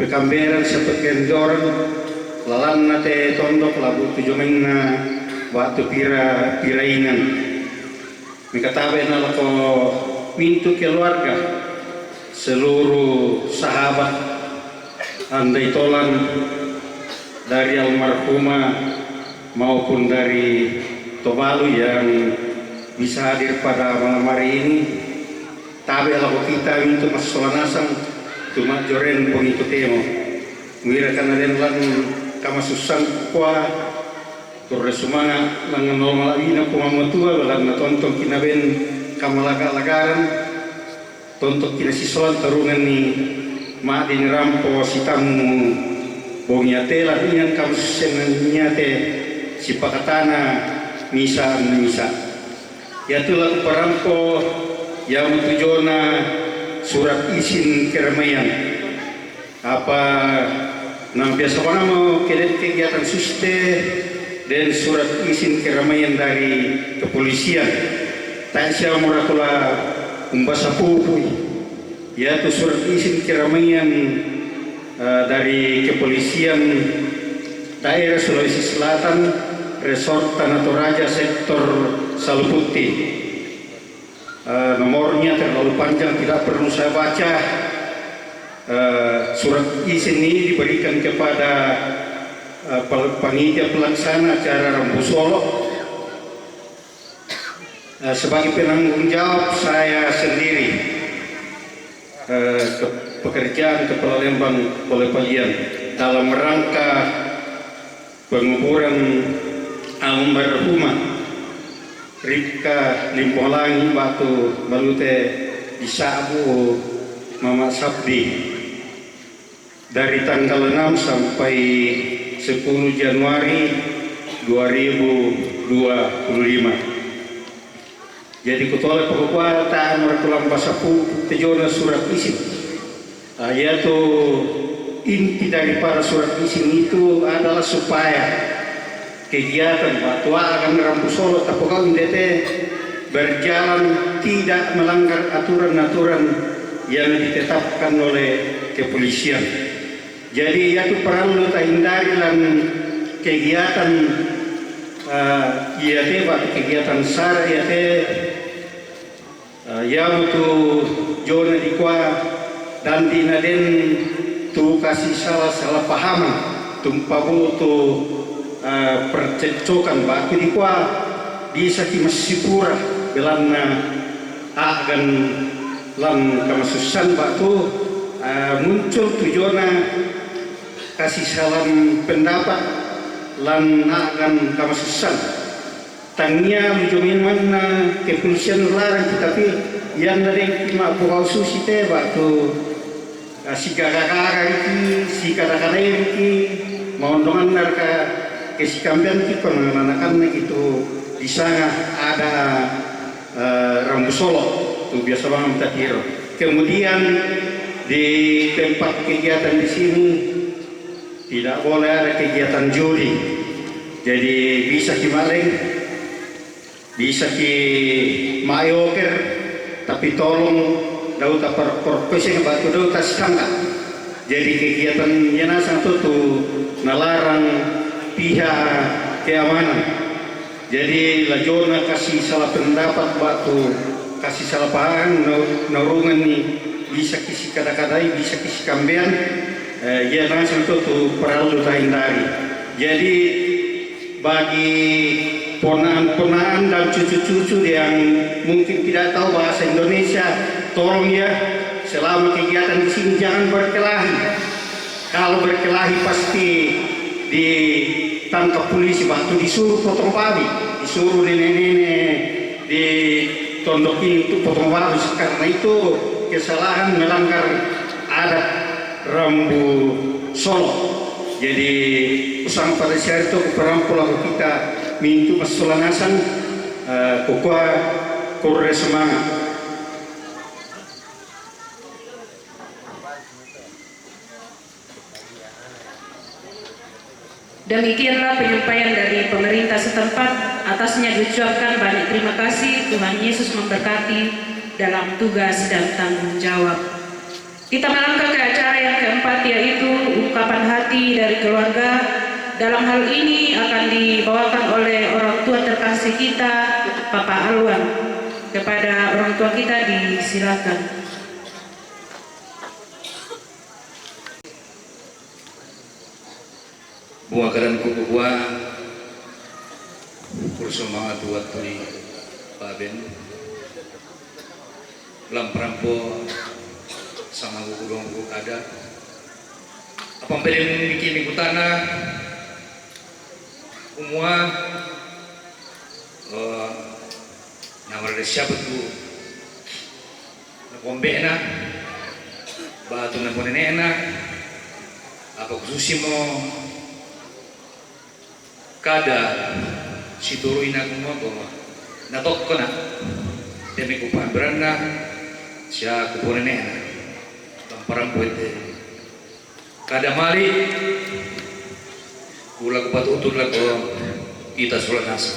pekamberan sa pagkendoran lalan na titondo kalabu tujumain na waktu pirainan. May katabi na ako minto keluarga seluruh sahabat andai tolan dari almarhumah maupun dari Tobalu yang bisa hadir pada malam hari ini. Tabi alaku kita untuk masolanasan cuma joren pengikut temo. Mira karena denlan kama susan kuah turre sumanga langan normal ina pumamatua balan na tonton kinaben kamalaga-lagaran tontok kina siswan tarunan ni ma din rampo si tamu bongiate la ingat kamu senanyate si pakatana misa misa ya tulah parampo yang tujona surat izin keramaian apa nam biasa mana mau kegiatan suste dan surat izin keramaian dari kepolisian tak siapa murakula umbasa pupui yaitu surat izin keramaian dari kepolisian daerah Sulawesi Selatan Resort Tanah Toraja sektor Saluputi. Nomornya terlalu panjang tidak perlu saya baca. Surat izin ini diberikan kepada panitia pelaksana acara Rambu Solo. Sebagai penanggung jawab saya sendiri pekerjaan Kepala Lembang Kolipalian dalam rangka penguburan almarhumah Ripka Limpolangi Batu Balute di Sabu Mama Sabdi dari tanggal 6 sampai 10 Januari 2025. Jadi kutola pekuatan merkulam basapu tejona surat izin. Yaitu inti dari para surat izin itu adalah supaya kegiatan Batua akan Rambu Solo tapokau indete berjalan tidak melanggar aturan-aturan yang ditetapkan oleh kepolisian. Jadi yaitu perlu hindari dalam kegiatan iate waktu kegiatan sara iate yang tu jona dikwa dan dinaden tu kasih salah pahaman tumpabu tu percekcokan batu dikwa bisa kimasipura belana agan lam kamasusan batu muncul tujuana kasih salam pendapat lan akan kamasusan tangnya menjumin mana kepolisian larang tetapi yang dari lima pulau susi teh waktu si kakak iki si kakak iki mau dongan narka kesikambian ki penanakan itu di sana ada Rambu Solo itu biasa banget kita kira. Kemudian di tempat kegiatan di sini tidak boleh ada kegiatan judi. Jadi bisa ki maling, bisa ki mayoker, tapi tolong dauta profesi batu dauta sangka. Jadi kegiatan yang satu tu nalarang pihak keamanan. Jadi lajona kasih salah pendapat batu, kasih salah paham, narungan ni bisa kisi kadang-kadang bisa kisi kambian. Ya langsung itu perlu hindari. Jadi bagi ponaan-ponaan dan cucu-cucu yang mungkin tidak tahu bahasa Indonesia, tolong ya selama kegiatan di sini jangan berkelahi. Kalau berkelahi pasti ditangkap polisi, waktu disuruh potong babi, disuruh nenek-nenek di tondok ini untuk potong babi, karena itu kesalahan melanggar adat Rambu Solo. Jadi usang pada siang itu perampul kita mintu masulanasan kokoa korre semangat. Demikianlah penyampaian dari pemerintah setempat. Atasnya diucapkan banyak terima kasih. Tuhan Yesus memberkati dalam tugas dan tanggung jawab. Kita melangkah ke acara yang keempat, yaitu ungkapan hati dari keluarga. Dalam hal ini akan dibawakan oleh orang tua terkasih kita, Papa Alwan. Kepada orang tua kita disilakan. Buah kadan kuku buah kurso mga tuwat ni Paben lamperampo sama gugulong ada apa pwedeng bikin kutana umua namar de siapa tu nakombe na batu na ponene na apa khususi mo kada si turuin ako mo ko natok ko na demi ko pamberan na siya kupunin na parang pwede kada mari kulag patutun lang ko kita sulat nasa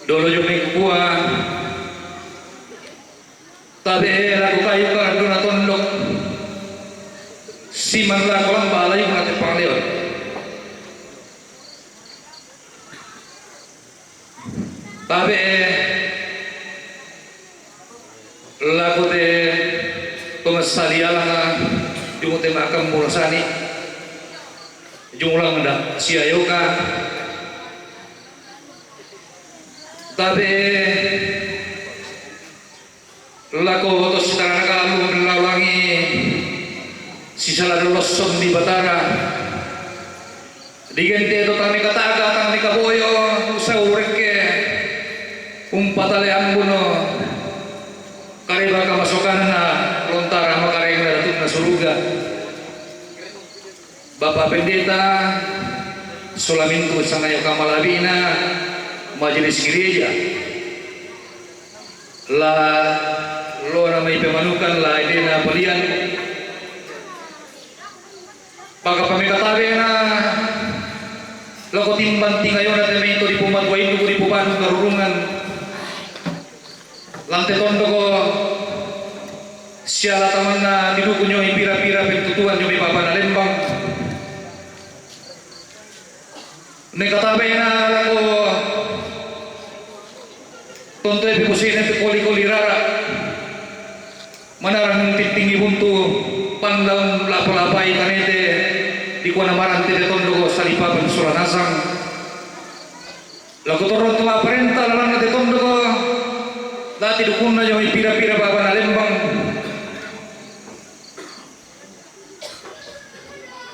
dolo yung may kukuha tabi lagu kayo ka doon na tondok si manla kolang balay yung natin pangleon. Tabi lagu de pemasalian na jumute makam murasani jumlah ndak siayo ka tabi lagu otos karena kalu melawangi sisa lado losong di Batara digente itu kami kataga kami kaboyo usa ureke umpatale ambuno kariba kamasukan na lontara makareng na datut na suruga Bapak Pendeta Sulamintu sangayo kamalabina majelis gereja la lo namai pemanukan la idena palian Pagka pamikatabi na lako timban tingayon at may ito di pumatwain ko di pupan karurungan lante tondo ko siya lataman na dinuko nyo ipira-pira pintutuan nyo may papanalembang may katabi na lako tonto ay pipusin at kuli-kuli rara manarang titingi buntu pandang lapalapay kanete di ko namaran tide tondo ko sa lipapan suranasang lagu turun tuma perintah lalang na tondo ko dati dukun na yung ipira-pira baba na lembang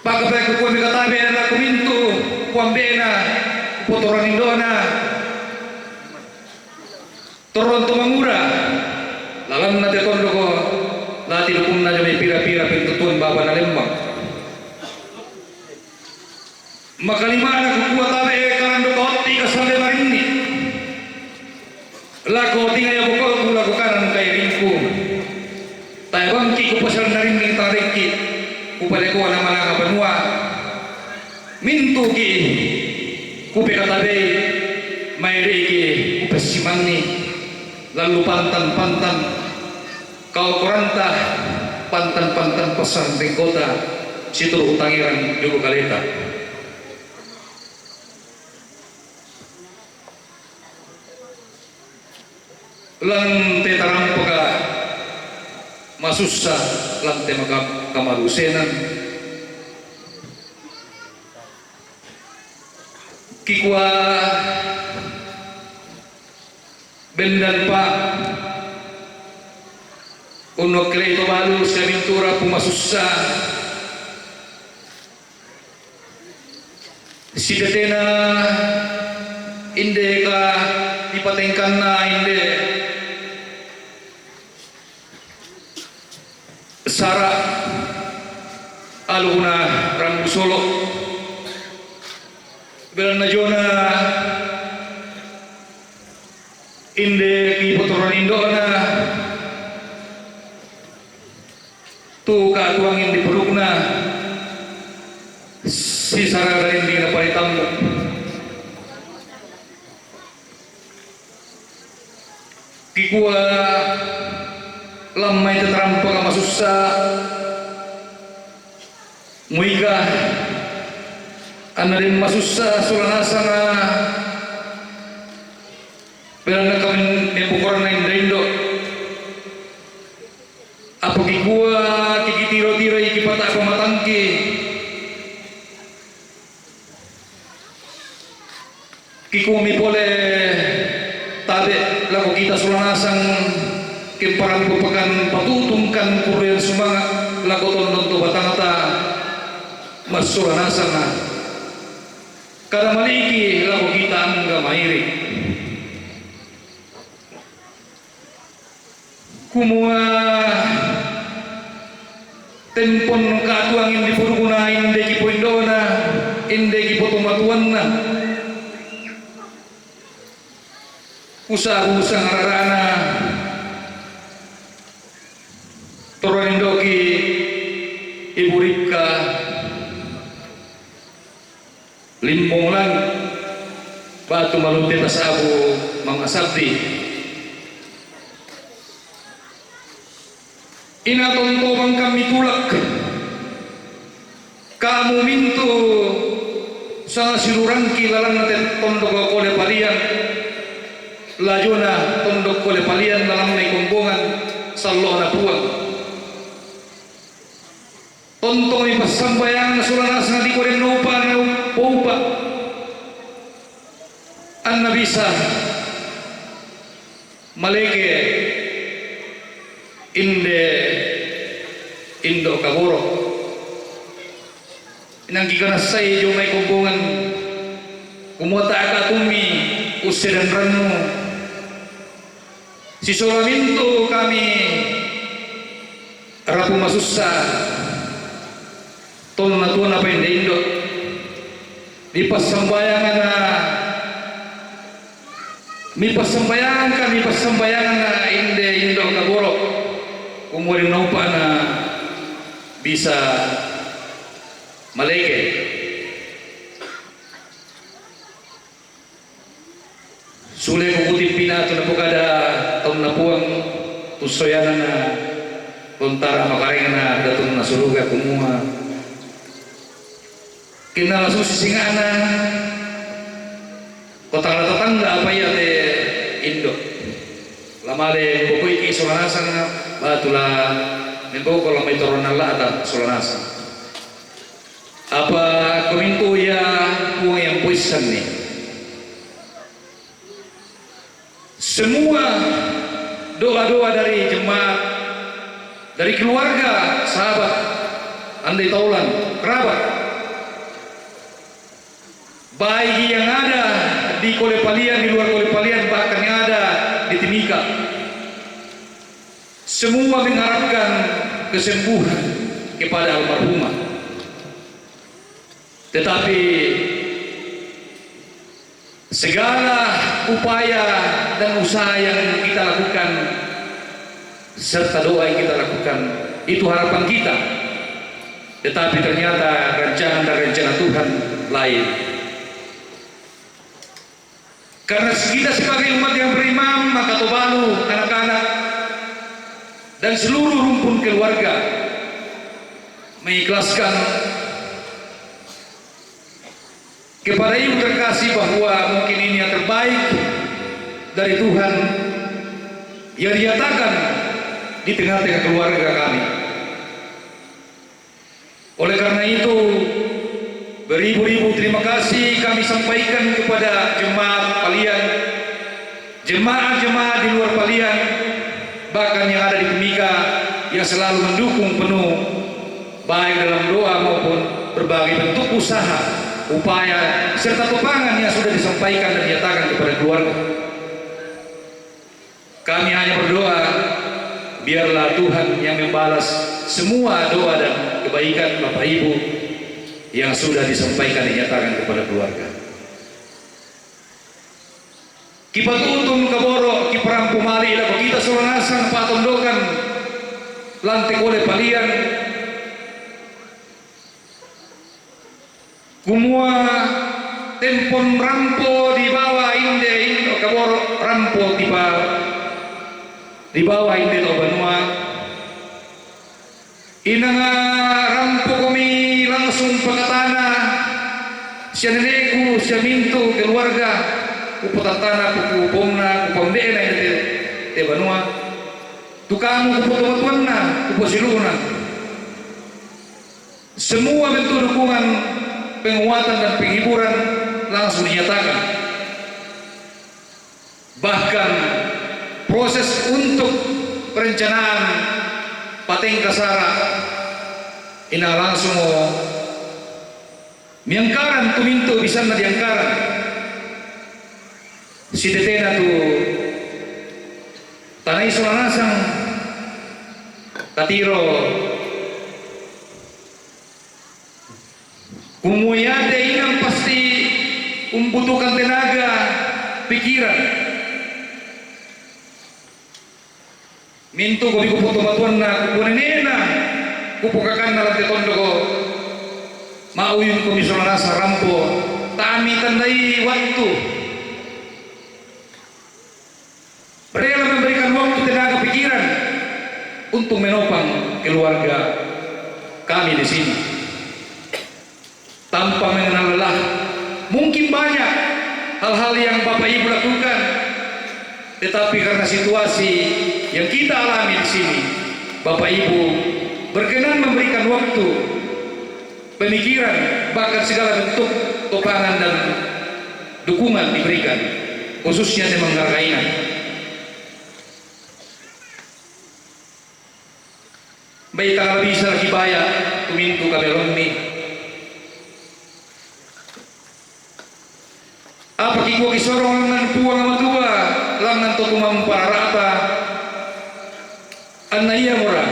pagkapay ko may katabi na kuminto kuambena putoran indona turun tumangura lalang na tondo ko dati dukun na yung ipira-pira pintutuan baba na lembang makalimana kukuha tabi karando kaoti kasale marini lako tingay ako ko lago kanan kay ringko tayo bangki ko pasal na rin ng tariki upale ko na mga banwa mintu ki kupe katabi may riki kupe simani lalu pantan-pantan kau kuranta pantan-pantan pesan di kota situ utangiran dulu kaleta lante tarampaga masussa lante kamalusenan kikwa bendan Pak unok kleito balu sa mintura pumasussa sidetena inde ka ipatengkan na inde sara aluna rambu solo belan na jona inde ki potoran indona tu katuangin di perukna si sara dari di napalitamu kikua lamai tetrampa kama susah muika anarin masussa sulanasana pelana kami membukuran na indaindo apa kikua kiki tiro-tiro iki pata pamatangki kiku mi pole tabe laku kita sulanasang kemparan pepekan patutungkan kurian semangat laku tonton to batangata mas sulanasang kada maliki laku kita angga mairi kumua tempon katuangin di puruguna inde ki poindona inde ki potomatuanna usaha ngararana toron indoki ibu Ripka limbong lang batu malunte tasabu mangasabdi inatontobang kami tulak kamu minto sa silurangki lalang natin tondok kole palian lajuna tondok kole palian dalam may kumbungan sallo na puwag tontong ipasambayang na sulanas na di ko rin nupa na pupa ang nabisa maleke inde indo kaburo inanggi ka na say yung may kumbungan kumuta ka tumi usiran ranu si solaminto kami rapu masussa ton na tuan apa indo di pasambayangan na mi pasambayangan na inde indo kaburo umurin naupa na bisa maleke sule kukutip pinato na kada taon na puang tusoyanan na kontara makaringan na datong na suruga kumuha kinalaso sisingana kotang tatangga apa ya te Indo lamale bukoy ki solanasan na batula nembo ko lamay toron na lata solanasan apa kominto ya puang yang puisan ni semua doa-doa dari jemaat, dari keluarga, sahabat, andai taulan, kerabat, baik yang ada di Kolepalian, di luar Kolepalian, bahkan yang ada di Timika, semua mengharapkan kesembuhan kepada almarhumah. Tetapi segala upaya dan usaha yang kita lakukan serta doa yang kita lakukan itu harapan kita, tetapi ternyata rencana dan rencana Tuhan lain. Karena kita sebagai umat yang beriman, maka Tobalu, anak-anak dan seluruh rumpun keluarga mengikhlaskan kepada ibu terkasih bahwa mungkin ini yang terbaik dari Tuhan yang dinyatakan di tengah-tengah keluarga kami. Oleh karena itu, beribu-ribu terima kasih kami sampaikan kepada jemaat kalian, jemaah-jemaah di luar Palian, bahkan yang ada di Timika yang selalu mendukung penuh baik dalam doa maupun berbagai bentuk usaha, upaya serta topangan yang sudah disampaikan dan dinyatakan kepada keluarga. Kami hanya berdoa biarlah Tuhan yang membalas semua doa dan kebaikan Bapak Ibu yang sudah disampaikan dan dinyatakan kepada keluarga. Kipatutun kaboro kiparampu mali lako kita solanasan patondokan lantik oleh Palian kumua tempon rampo di bawah inde indo kaboro rampo di bawah inde to banua inanga rampo kami langsung pakatana sia neneku sia mintu keluarga upatatana kupu pomna kupamdena inde te banua tukamu kupu tuanna kupu siluna semua bentuk dukungan penguatan dan penghiburan langsung dinyatakan. Bahkan proses untuk perencanaan Pateng Kasara ina langsung miangkaran tuminto bisa na diangkaran si tetena tu tanai solanasang tatiro kumuyate inang pasti membutuhkan tenaga pikiran mintu ko kupu tumatuan na kupu nenena kupu kakan na lante tondo ko mauyun ko misalnya sa rampo tami tandai waktu mereka memberikan waktu tenaga pikiran untuk menopang keluarga kami di sini tanpa mengenal lelah. Mungkin banyak hal-hal yang Bapak Ibu lakukan, tetapi karena situasi yang kita alami di sini, Bapak Ibu berkenan memberikan waktu, pemikiran, bahkan segala bentuk topangan dan dukungan diberikan, khususnya di Manggarai. Baik kalau bisa lagi bayar, tumintu kabelon nih. Apa kiko kisorong nan puang ama tua lang nan to tumam pararata anaya mura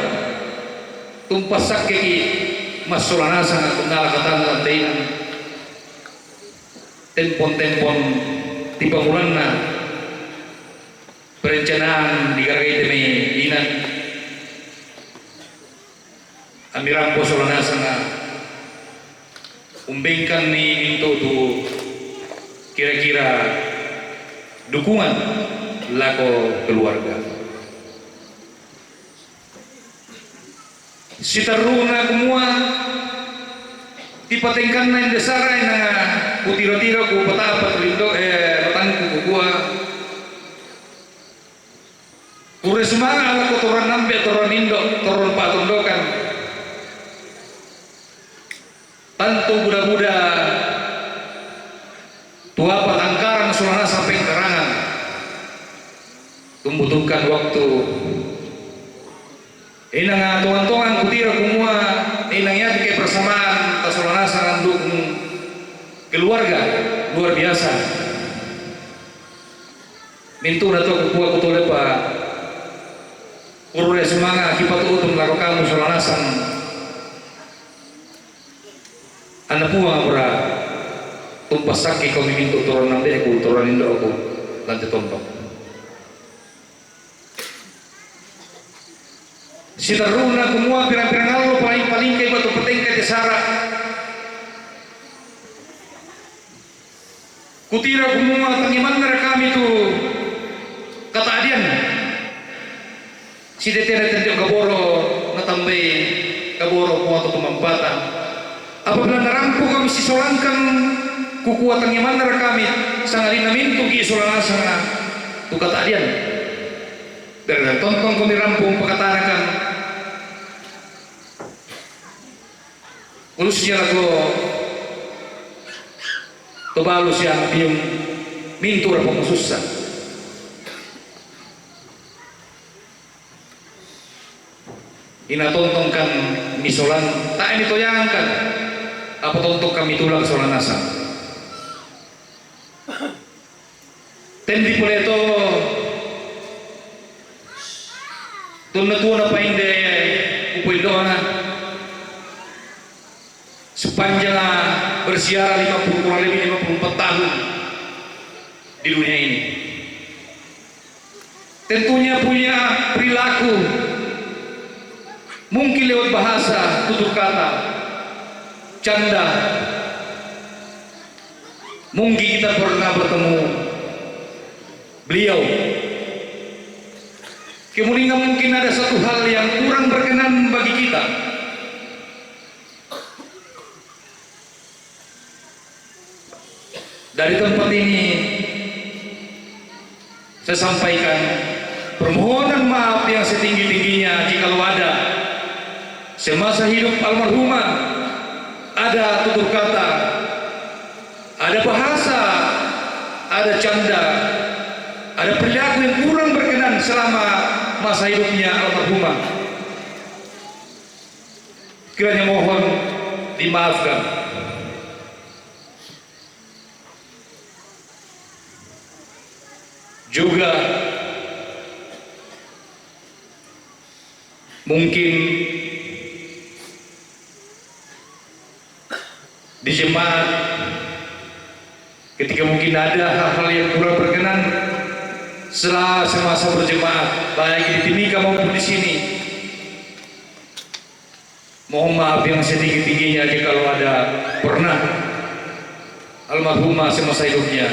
tumpasak ki masulana sana tunggal katan lantain tempon tiba bulanna perencanaan digarai demi inan amiram posolana sana umbengkan ni minto tu kira-kira dukungan lako keluarga si taruna kumua tipatengkan na indesaray na kutiro-tiro ku patapat lindo patangku kukua kure semanga lako toran nambe toran indo toran patundokan tantu buda-buda tua patangkaran sulana sampai kerangan membutuhkan waktu inang tuan-tuan kutira kumua inangnya dike persamaan tasulana sangat dukung keluarga luar biasa mintu dato kukua kutole pa urule semanga kipat utum lako kamu sulana sang anak puang pura tumpas sakit kau minta turun nanti aku turun indo aku lantai tombak si taruna kumua pirang-pirang alo paling kay batu peteng kay desara kutira kumua tangiman na kami tu katadian si detena tenjok kaboro natambay kaboro puato tumampata apabila narampo kami sisolangkan kukuatan yang mana kami sangat dinamin tugi solana sana tukat adian dari tonton kami rampung pakatanakan ulusnya lagu tobalus yang pium mintu rapong susah ina tontongkan misolan tak ini toyangkan apa tontok kami tulang solanasa tendi pule to tunna painde upoidona sepanjang bersiara 50 kurang lebih 54 tahun di dunia ini tentunya punya perilaku mungkin lewat bahasa, tutur kata, canda. Mungkin kita pernah bertemu beliau. Kemudian mungkin ada satu hal yang kurang berkenan bagi kita. Dari tempat ini saya sampaikan permohonan maaf yang setinggi-tingginya jikalau ada semasa hidup almarhumah ada tutur kata, ada bahasa, ada canda, ada perilaku yang kurang berkenan selama masa hidupnya almarhumah. Kiranya mohon dimaafkan. Juga mungkin di jemaat ketika mungkin ada hal-hal yang kurang berkenan setelah semasa berjemaat baik di Timika maupun di sini, mohon maaf yang setinggi-tingginya aja kalau ada pernah almarhumah semasa hidupnya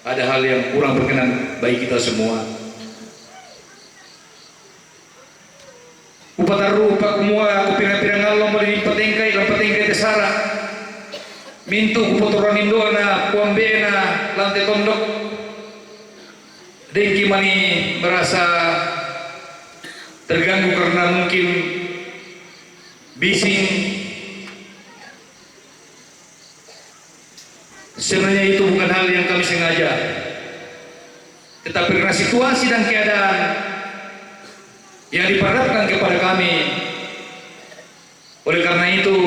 ada hal yang kurang berkenan bagi kita semua. Upataru pak kumua kupira-pira ngalong mo din patengkay lang patengkay tesara. Mintu kupotoran indona kuambena lantai tondok. Dengki mani merasa terganggu karena mungkin bising. Sebenarnya itu bukan hal yang kami sengaja, tetapi karena situasi dan keadaan yang diperhadapkan kepada kami. Oleh karena itu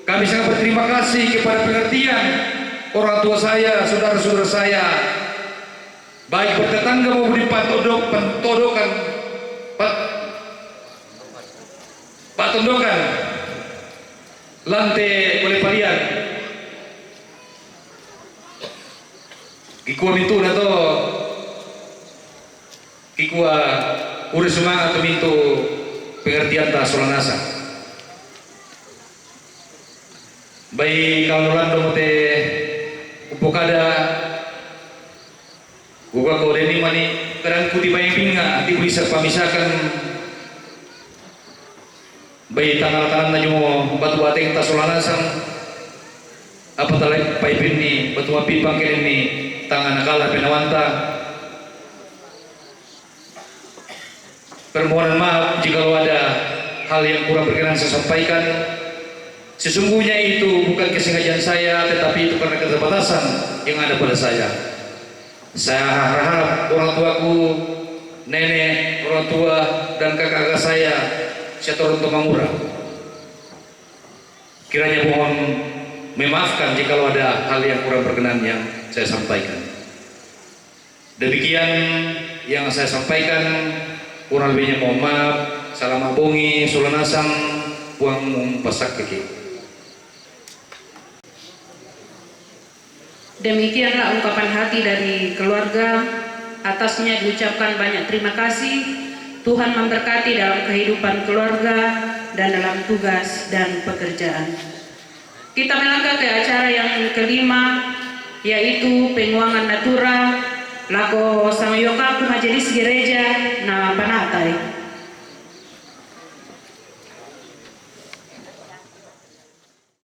kami sangat berterima kasih kepada pengertian orang tua saya, saudara-saudara saya, baik bertetangga maupun di patondokan lantai oleh palian. Kikuah mintu na to, kikuah uri semangat to mintu pengertian ta solanasa. Baik kalau lando mote upokada, gua kau deni mani kadang kuti bayang pinga, ati bisa pamisakan. Baik tanggal-tanggal na yung batu ateng ta solanasan, apa talay paipin ni batu api pangkirin ni tangan nakala penawanta. Permohonan maaf jika ada hal yang kurang berkenan saya sampaikan. Sesungguhnya itu bukan kesengajaan saya, tetapi itu karena keterbatasan yang ada pada saya. Saya harap orang tuaku, nenek, orang tua dan kakak-kakak saya turun temangura. Kiranya mohon memaafkan jika ada hal yang kurang berkenan yang saya sampaikan. Demikian yang saya sampaikan, kurang lebihnya mohon maaf. Salam abongi, sulanasang, buang pasak keki. Demikianlah ungkapan hati dari keluarga. Atasnya diucapkan banyak terima kasih. Tuhan memberkati dalam kehidupan keluarga dan dalam tugas dan pekerjaan. Kita melangkah ke acara yang kelima, yaitu penguangan natura Lako Samayoka Majelis Gereja na Panatai.